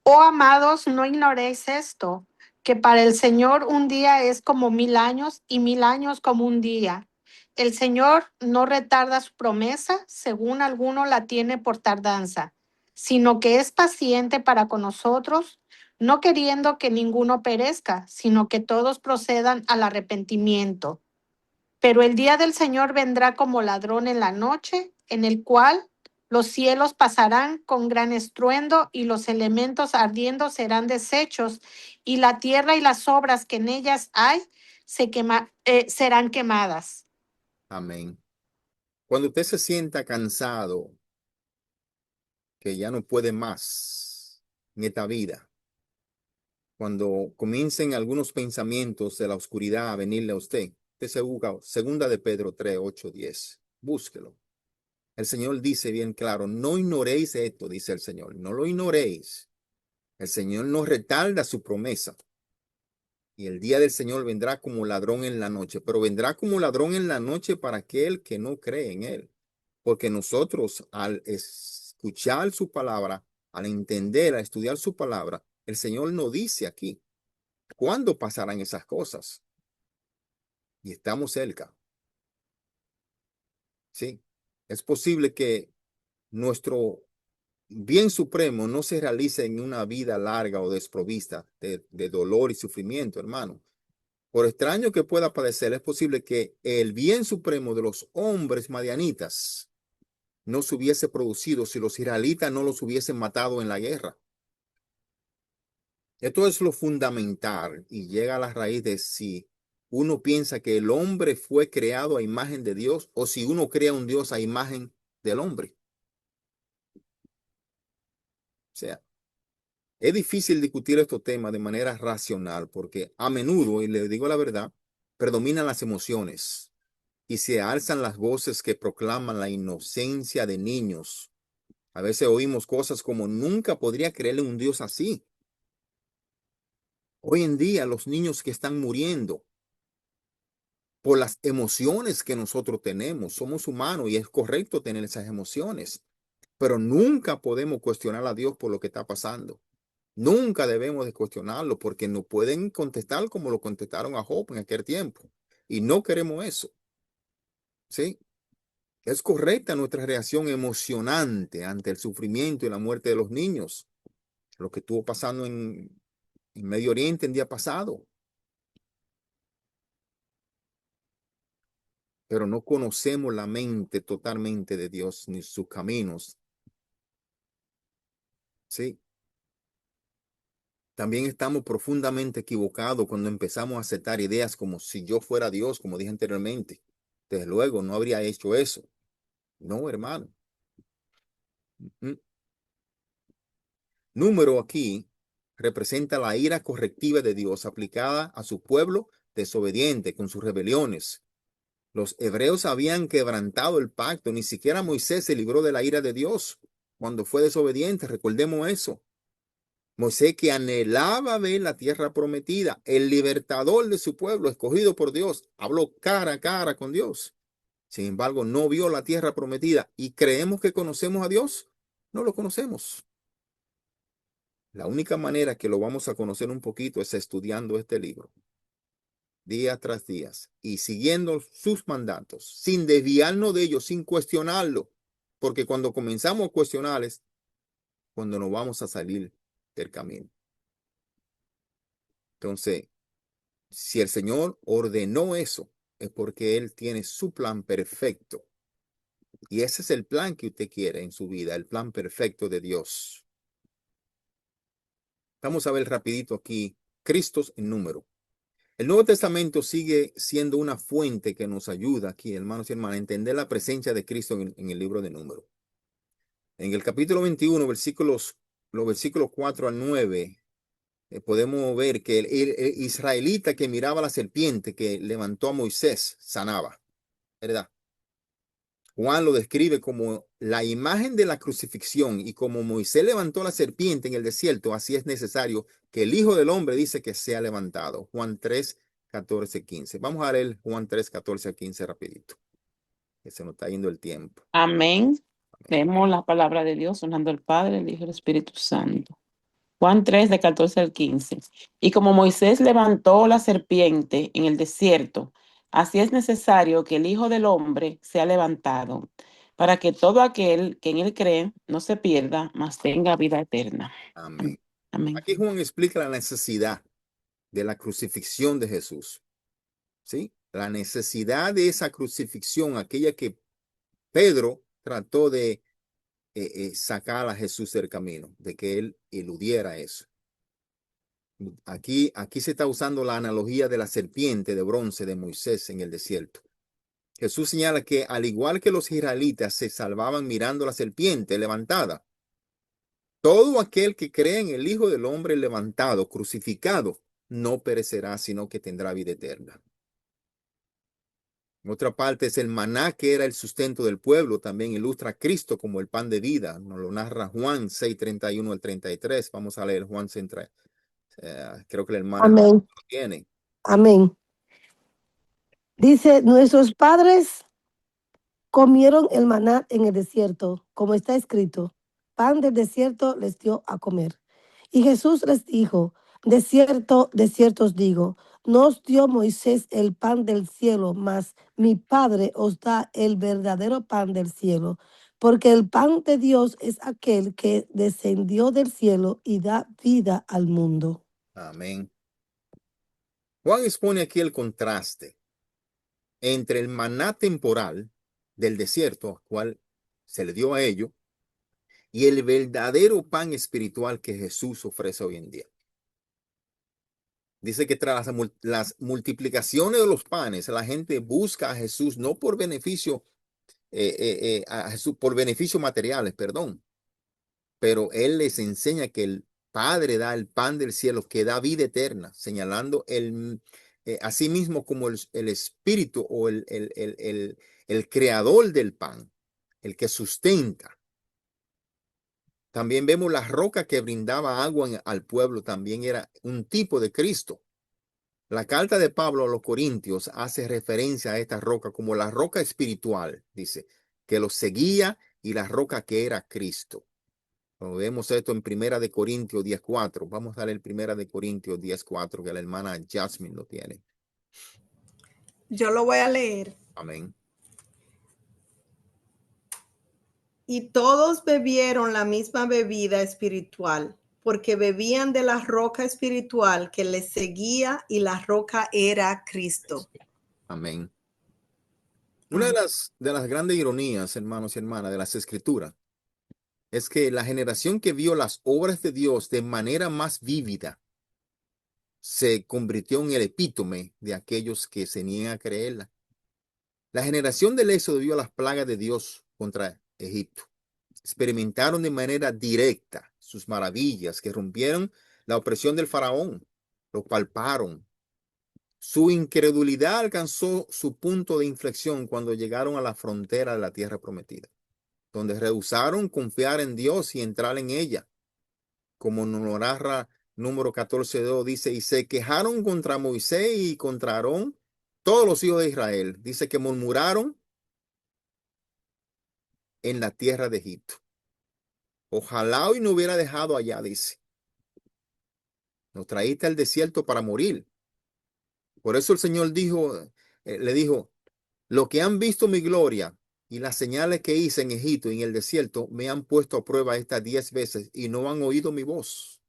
oh amados, no ignoréis esto, que para el Señor un día es como 1000 años y 1000 años como un día. El Señor no retarda su promesa, según alguno la tiene por tardanza, sino que es paciente para con nosotros, no queriendo que ninguno perezca, sino que todos procedan al arrepentimiento. Pero el día del Señor vendrá como ladrón en la noche, en el cual los cielos pasarán con gran estruendo y los elementos ardiendo serán deshechos y la tierra y las obras que en ellas hay serán quemadas. Amén. Cuando usted se sienta cansado, que ya no puede más en esta vida, cuando comiencen algunos pensamientos de la oscuridad a venirle a usted se busca segunda de Pedro 3, 8, 10. Búsquelo. El Señor dice bien claro, no ignoréis esto, dice el Señor, no lo ignoréis. El Señor no retarda su promesa. Y el día del Señor vendrá como ladrón en la noche, pero vendrá como ladrón en la noche para aquel que no cree en Él. Porque nosotros al escuchar su palabra, al entender, al estudiar su palabra, el Señor nos dice aquí, ¿cuándo pasarán esas cosas? Y estamos cerca. Sí, es posible que nuestro bien supremo no se realice en una vida larga o desprovista de dolor y sufrimiento, hermano. Por extraño que pueda parecer, es posible que el bien supremo de los hombres madianitas no se hubiese producido si los israelitas no los hubiesen matado en la guerra. Esto es lo fundamental y llega a la raíz de si uno piensa que el hombre fue creado a imagen de Dios o si uno crea un Dios a imagen del hombre. O sea, es difícil discutir estos temas de manera racional porque a menudo, y le digo la verdad, predominan las emociones y se alzan las voces que proclaman la inocencia de niños. A veces oímos cosas como nunca podría creerle un Dios así. Hoy en día los niños que están muriendo por las emociones que nosotros tenemos, somos humanos y es correcto tener esas emociones, pero nunca podemos cuestionar a Dios por lo que está pasando. Nunca debemos de cuestionarlo porque no pueden contestar como lo contestaron a Job en aquel tiempo. Y no queremos eso. ¿Sí? Es correcta nuestra reacción emocionante ante el sufrimiento y la muerte de los niños. Lo que estuvo pasando en Medio Oriente el día pasado. Pero no conocemos la mente totalmente de Dios ni sus caminos. ¿Sí? También estamos profundamente equivocados cuando empezamos a aceptar ideas como si yo fuera Dios, como dije anteriormente. Desde luego, no habría hecho eso. No, hermano. Número aquí representa la ira correctiva de Dios aplicada a su pueblo desobediente con sus rebeliones. Los hebreos habían quebrantado el pacto. Ni siquiera Moisés se libró de la ira de Dios cuando fue desobediente. Recordemos eso. Moisés que anhelaba ver la tierra prometida, el libertador de su pueblo, escogido por Dios, habló cara a cara con Dios. Sin embargo, no vio la tierra prometida y creemos que conocemos a Dios. No lo conocemos. La única manera que lo vamos a conocer un poquito es estudiando este libro, día tras día, y siguiendo sus mandatos, sin desviarnos de ellos, sin cuestionarlo. Porque cuando comenzamos a cuestionarles, cuando nos vamos a salir del camino. Entonces, si el Señor ordenó eso, es porque Él tiene su plan perfecto. Y ese es el plan que usted quiere en su vida, el plan perfecto de Dios. Vamos a ver rapidito aquí, Cristos en número. El Nuevo Testamento sigue siendo una fuente que nos ayuda aquí, hermanos y hermanas, a entender la presencia de Cristo en el libro de Números. En el capítulo 21, los versículos 4 al 9, podemos ver que el israelita que miraba la serpiente que levantó a Moisés sanaba, ¿verdad? Juan lo describe como la imagen de la crucifixión, y como Moisés levantó la serpiente en el desierto, así es necesario que el Hijo del Hombre dice que sea levantado. Juan 3, 14, 15. Vamos a leer Juan 3, 14 a 15 rapidito, que se nos está yendo el tiempo. Amén. Leemos la palabra de Dios, honrando al Padre, el Hijo y el Espíritu Santo. Juan 3, de 14 al 15. Y como Moisés levantó la serpiente en el desierto, así es necesario que el Hijo del Hombre sea levantado, para que todo aquel que en él cree no se pierda, mas tenga vida eterna. Amén. Amén. Aquí Juan explica la necesidad de la crucifixión de Jesús. ¿Sí? La necesidad de esa crucifixión, aquella que Pedro trató de sacar a Jesús del camino, de que él eludiera eso. Aquí se está usando la analogía de la serpiente de bronce de Moisés en el desierto. Jesús señala que al igual que los israelitas se salvaban mirando la serpiente levantada, todo aquel que cree en el Hijo del Hombre levantado, crucificado, no perecerá, sino que tendrá vida eterna. En otra parte, es el maná que era el sustento del pueblo. También ilustra a Cristo como el pan de vida. Nos lo narra Juan 6, 31 al 33. Vamos a leer Juan 6. Creo que la hermana Amén. lo tiene. Amén. Dice, nuestros padres comieron el maná en el desierto, como está escrito, pan del desierto les dio a comer. Y Jesús les dijo, de cierto os digo, no os dio Moisés el pan del cielo, mas mi Padre os da el verdadero pan del cielo, porque el pan de Dios es aquel que descendió del cielo y da vida al mundo. Amén. Juan expone aquí el contraste entre el maná temporal del desierto, al cual se le dio a ellos, y el verdadero pan espiritual que Jesús ofrece hoy en día. Dice que tras las multiplicaciones de los panes, la gente busca a Jesús no por beneficio, a Jesús por beneficios materiales, perdón, pero Él les enseña que el Padre da el pan del cielo que da vida eterna, señalando así mismo como el Espíritu o el creador del pan, el que sustenta. También vemos la roca que brindaba agua al pueblo, también era un tipo de Cristo. La carta de Pablo a los Corintios hace referencia a esta roca como la roca espiritual, dice, que los seguía, y la roca que era Cristo. Cuando vemos esto en Primera de Corintios 10:4, vamos a leer Primera de Corintios 10:4, que la hermana Jasmine lo tiene. Yo lo voy a leer. Amén. Y todos bebieron la misma bebida espiritual, porque bebían de la roca espiritual que les seguía, y la roca era Cristo. Amén. Una de las grandes ironías, hermanos y hermanas, de las Escrituras es que la generación que vio las obras de Dios de manera más vívida se convirtió en el epítome de aquellos que se niegan a creerla. La generación del Éxodo vio las plagas de Dios contra Egipto. Experimentaron de manera directa sus maravillas que rompieron la opresión del faraón. Lo palparon. Su incredulidad alcanzó su punto de inflexión cuando llegaron a la frontera de la tierra prometida, donde rehusaron confiar en Dios y entrar en ella. como nos lo narra número 14:2, dice, y se quejaron contra Moisés y contra Aarón todos los hijos de Israel. Dice que murmuraron en la tierra de Egipto. Ojalá hoy no hubiera dejado allá, dice. Nos traíste al desierto para morir. Por eso el Señor le dijo, lo que han visto mi gloria y las señales que hice en Egipto y en el desierto me han puesto a prueba estas 10 veces y no han oído mi voz.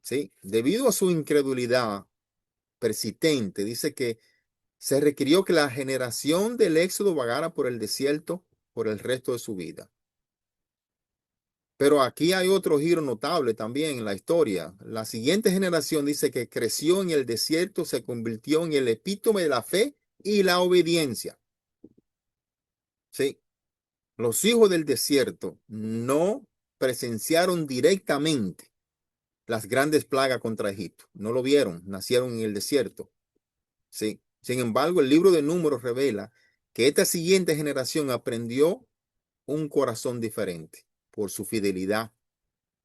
Sí, debido a su incredulidad persistente, dice que se requirió que la generación del éxodo vagara por el desierto por el resto de su vida. Pero aquí hay otro giro notable también en la historia. La siguiente generación dice que creció en el desierto, se convirtió en el epítome de la fe y la obediencia. Sí, los hijos del desierto no presenciaron directamente las grandes plagas contra Egipto. No lo vieron, nacieron en el desierto. Sí. Sin embargo, el libro de Números revela que esta siguiente generación aprendió un corazón diferente por su fidelidad.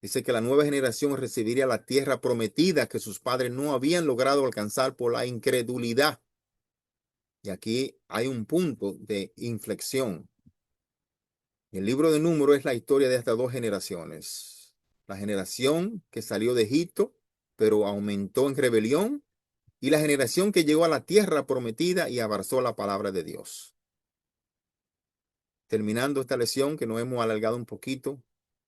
Dice que la nueva generación recibiría la tierra prometida que sus padres no habían logrado alcanzar por la incredulidad. Y aquí hay un punto de inflexión. El libro de Números es la historia de estas dos generaciones. La generación que salió de Egipto, pero aumentó en rebelión, y la generación que llegó a la tierra prometida y abrazó la palabra de Dios. Terminando esta lección que nos hemos alargado un poquito,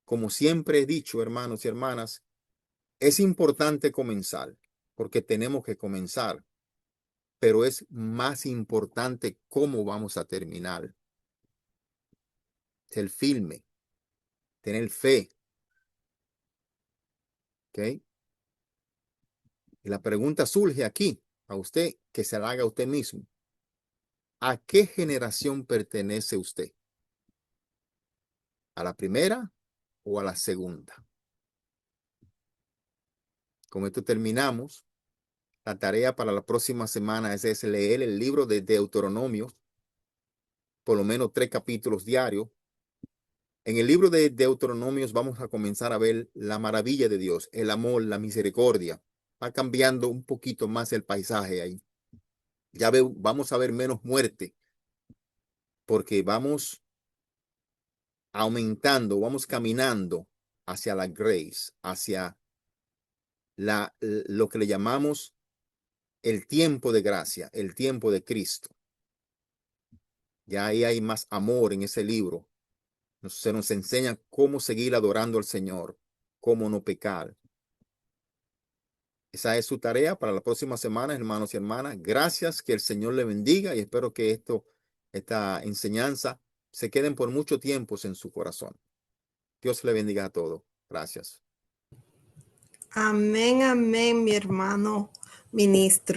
como siempre he dicho, hermanos y hermanas, es importante comenzar, porque tenemos que comenzar, pero es más importante cómo vamos a terminar. Ser firme, tener fe. ¿Ok? Y la pregunta surge aquí, a usted, que se la haga a usted mismo. ¿A qué generación pertenece usted? ¿A la primera o a la segunda? Con esto terminamos. La tarea para la próxima semana es leer el libro de Deuteronomio, por lo menos 3 capítulos diarios. En el libro de Deuteronomios vamos a comenzar a ver la maravilla de Dios, el amor, la misericordia. Va cambiando un poquito más el paisaje ahí. Vamos a ver menos muerte, porque vamos aumentando, vamos caminando hacia la grace, hacia lo que le llamamos el tiempo de gracia, el tiempo de Cristo. Ya ahí hay más amor en ese libro. Se nos enseña cómo seguir adorando al Señor, cómo no pecar. Esa es su tarea para la próxima semana, hermanos y hermanas. Gracias, que el Señor le bendiga y espero que esta enseñanza se queden por mucho tiempo en su corazón. Dios le bendiga a todos. Gracias. Amén, amén, mi hermano ministro.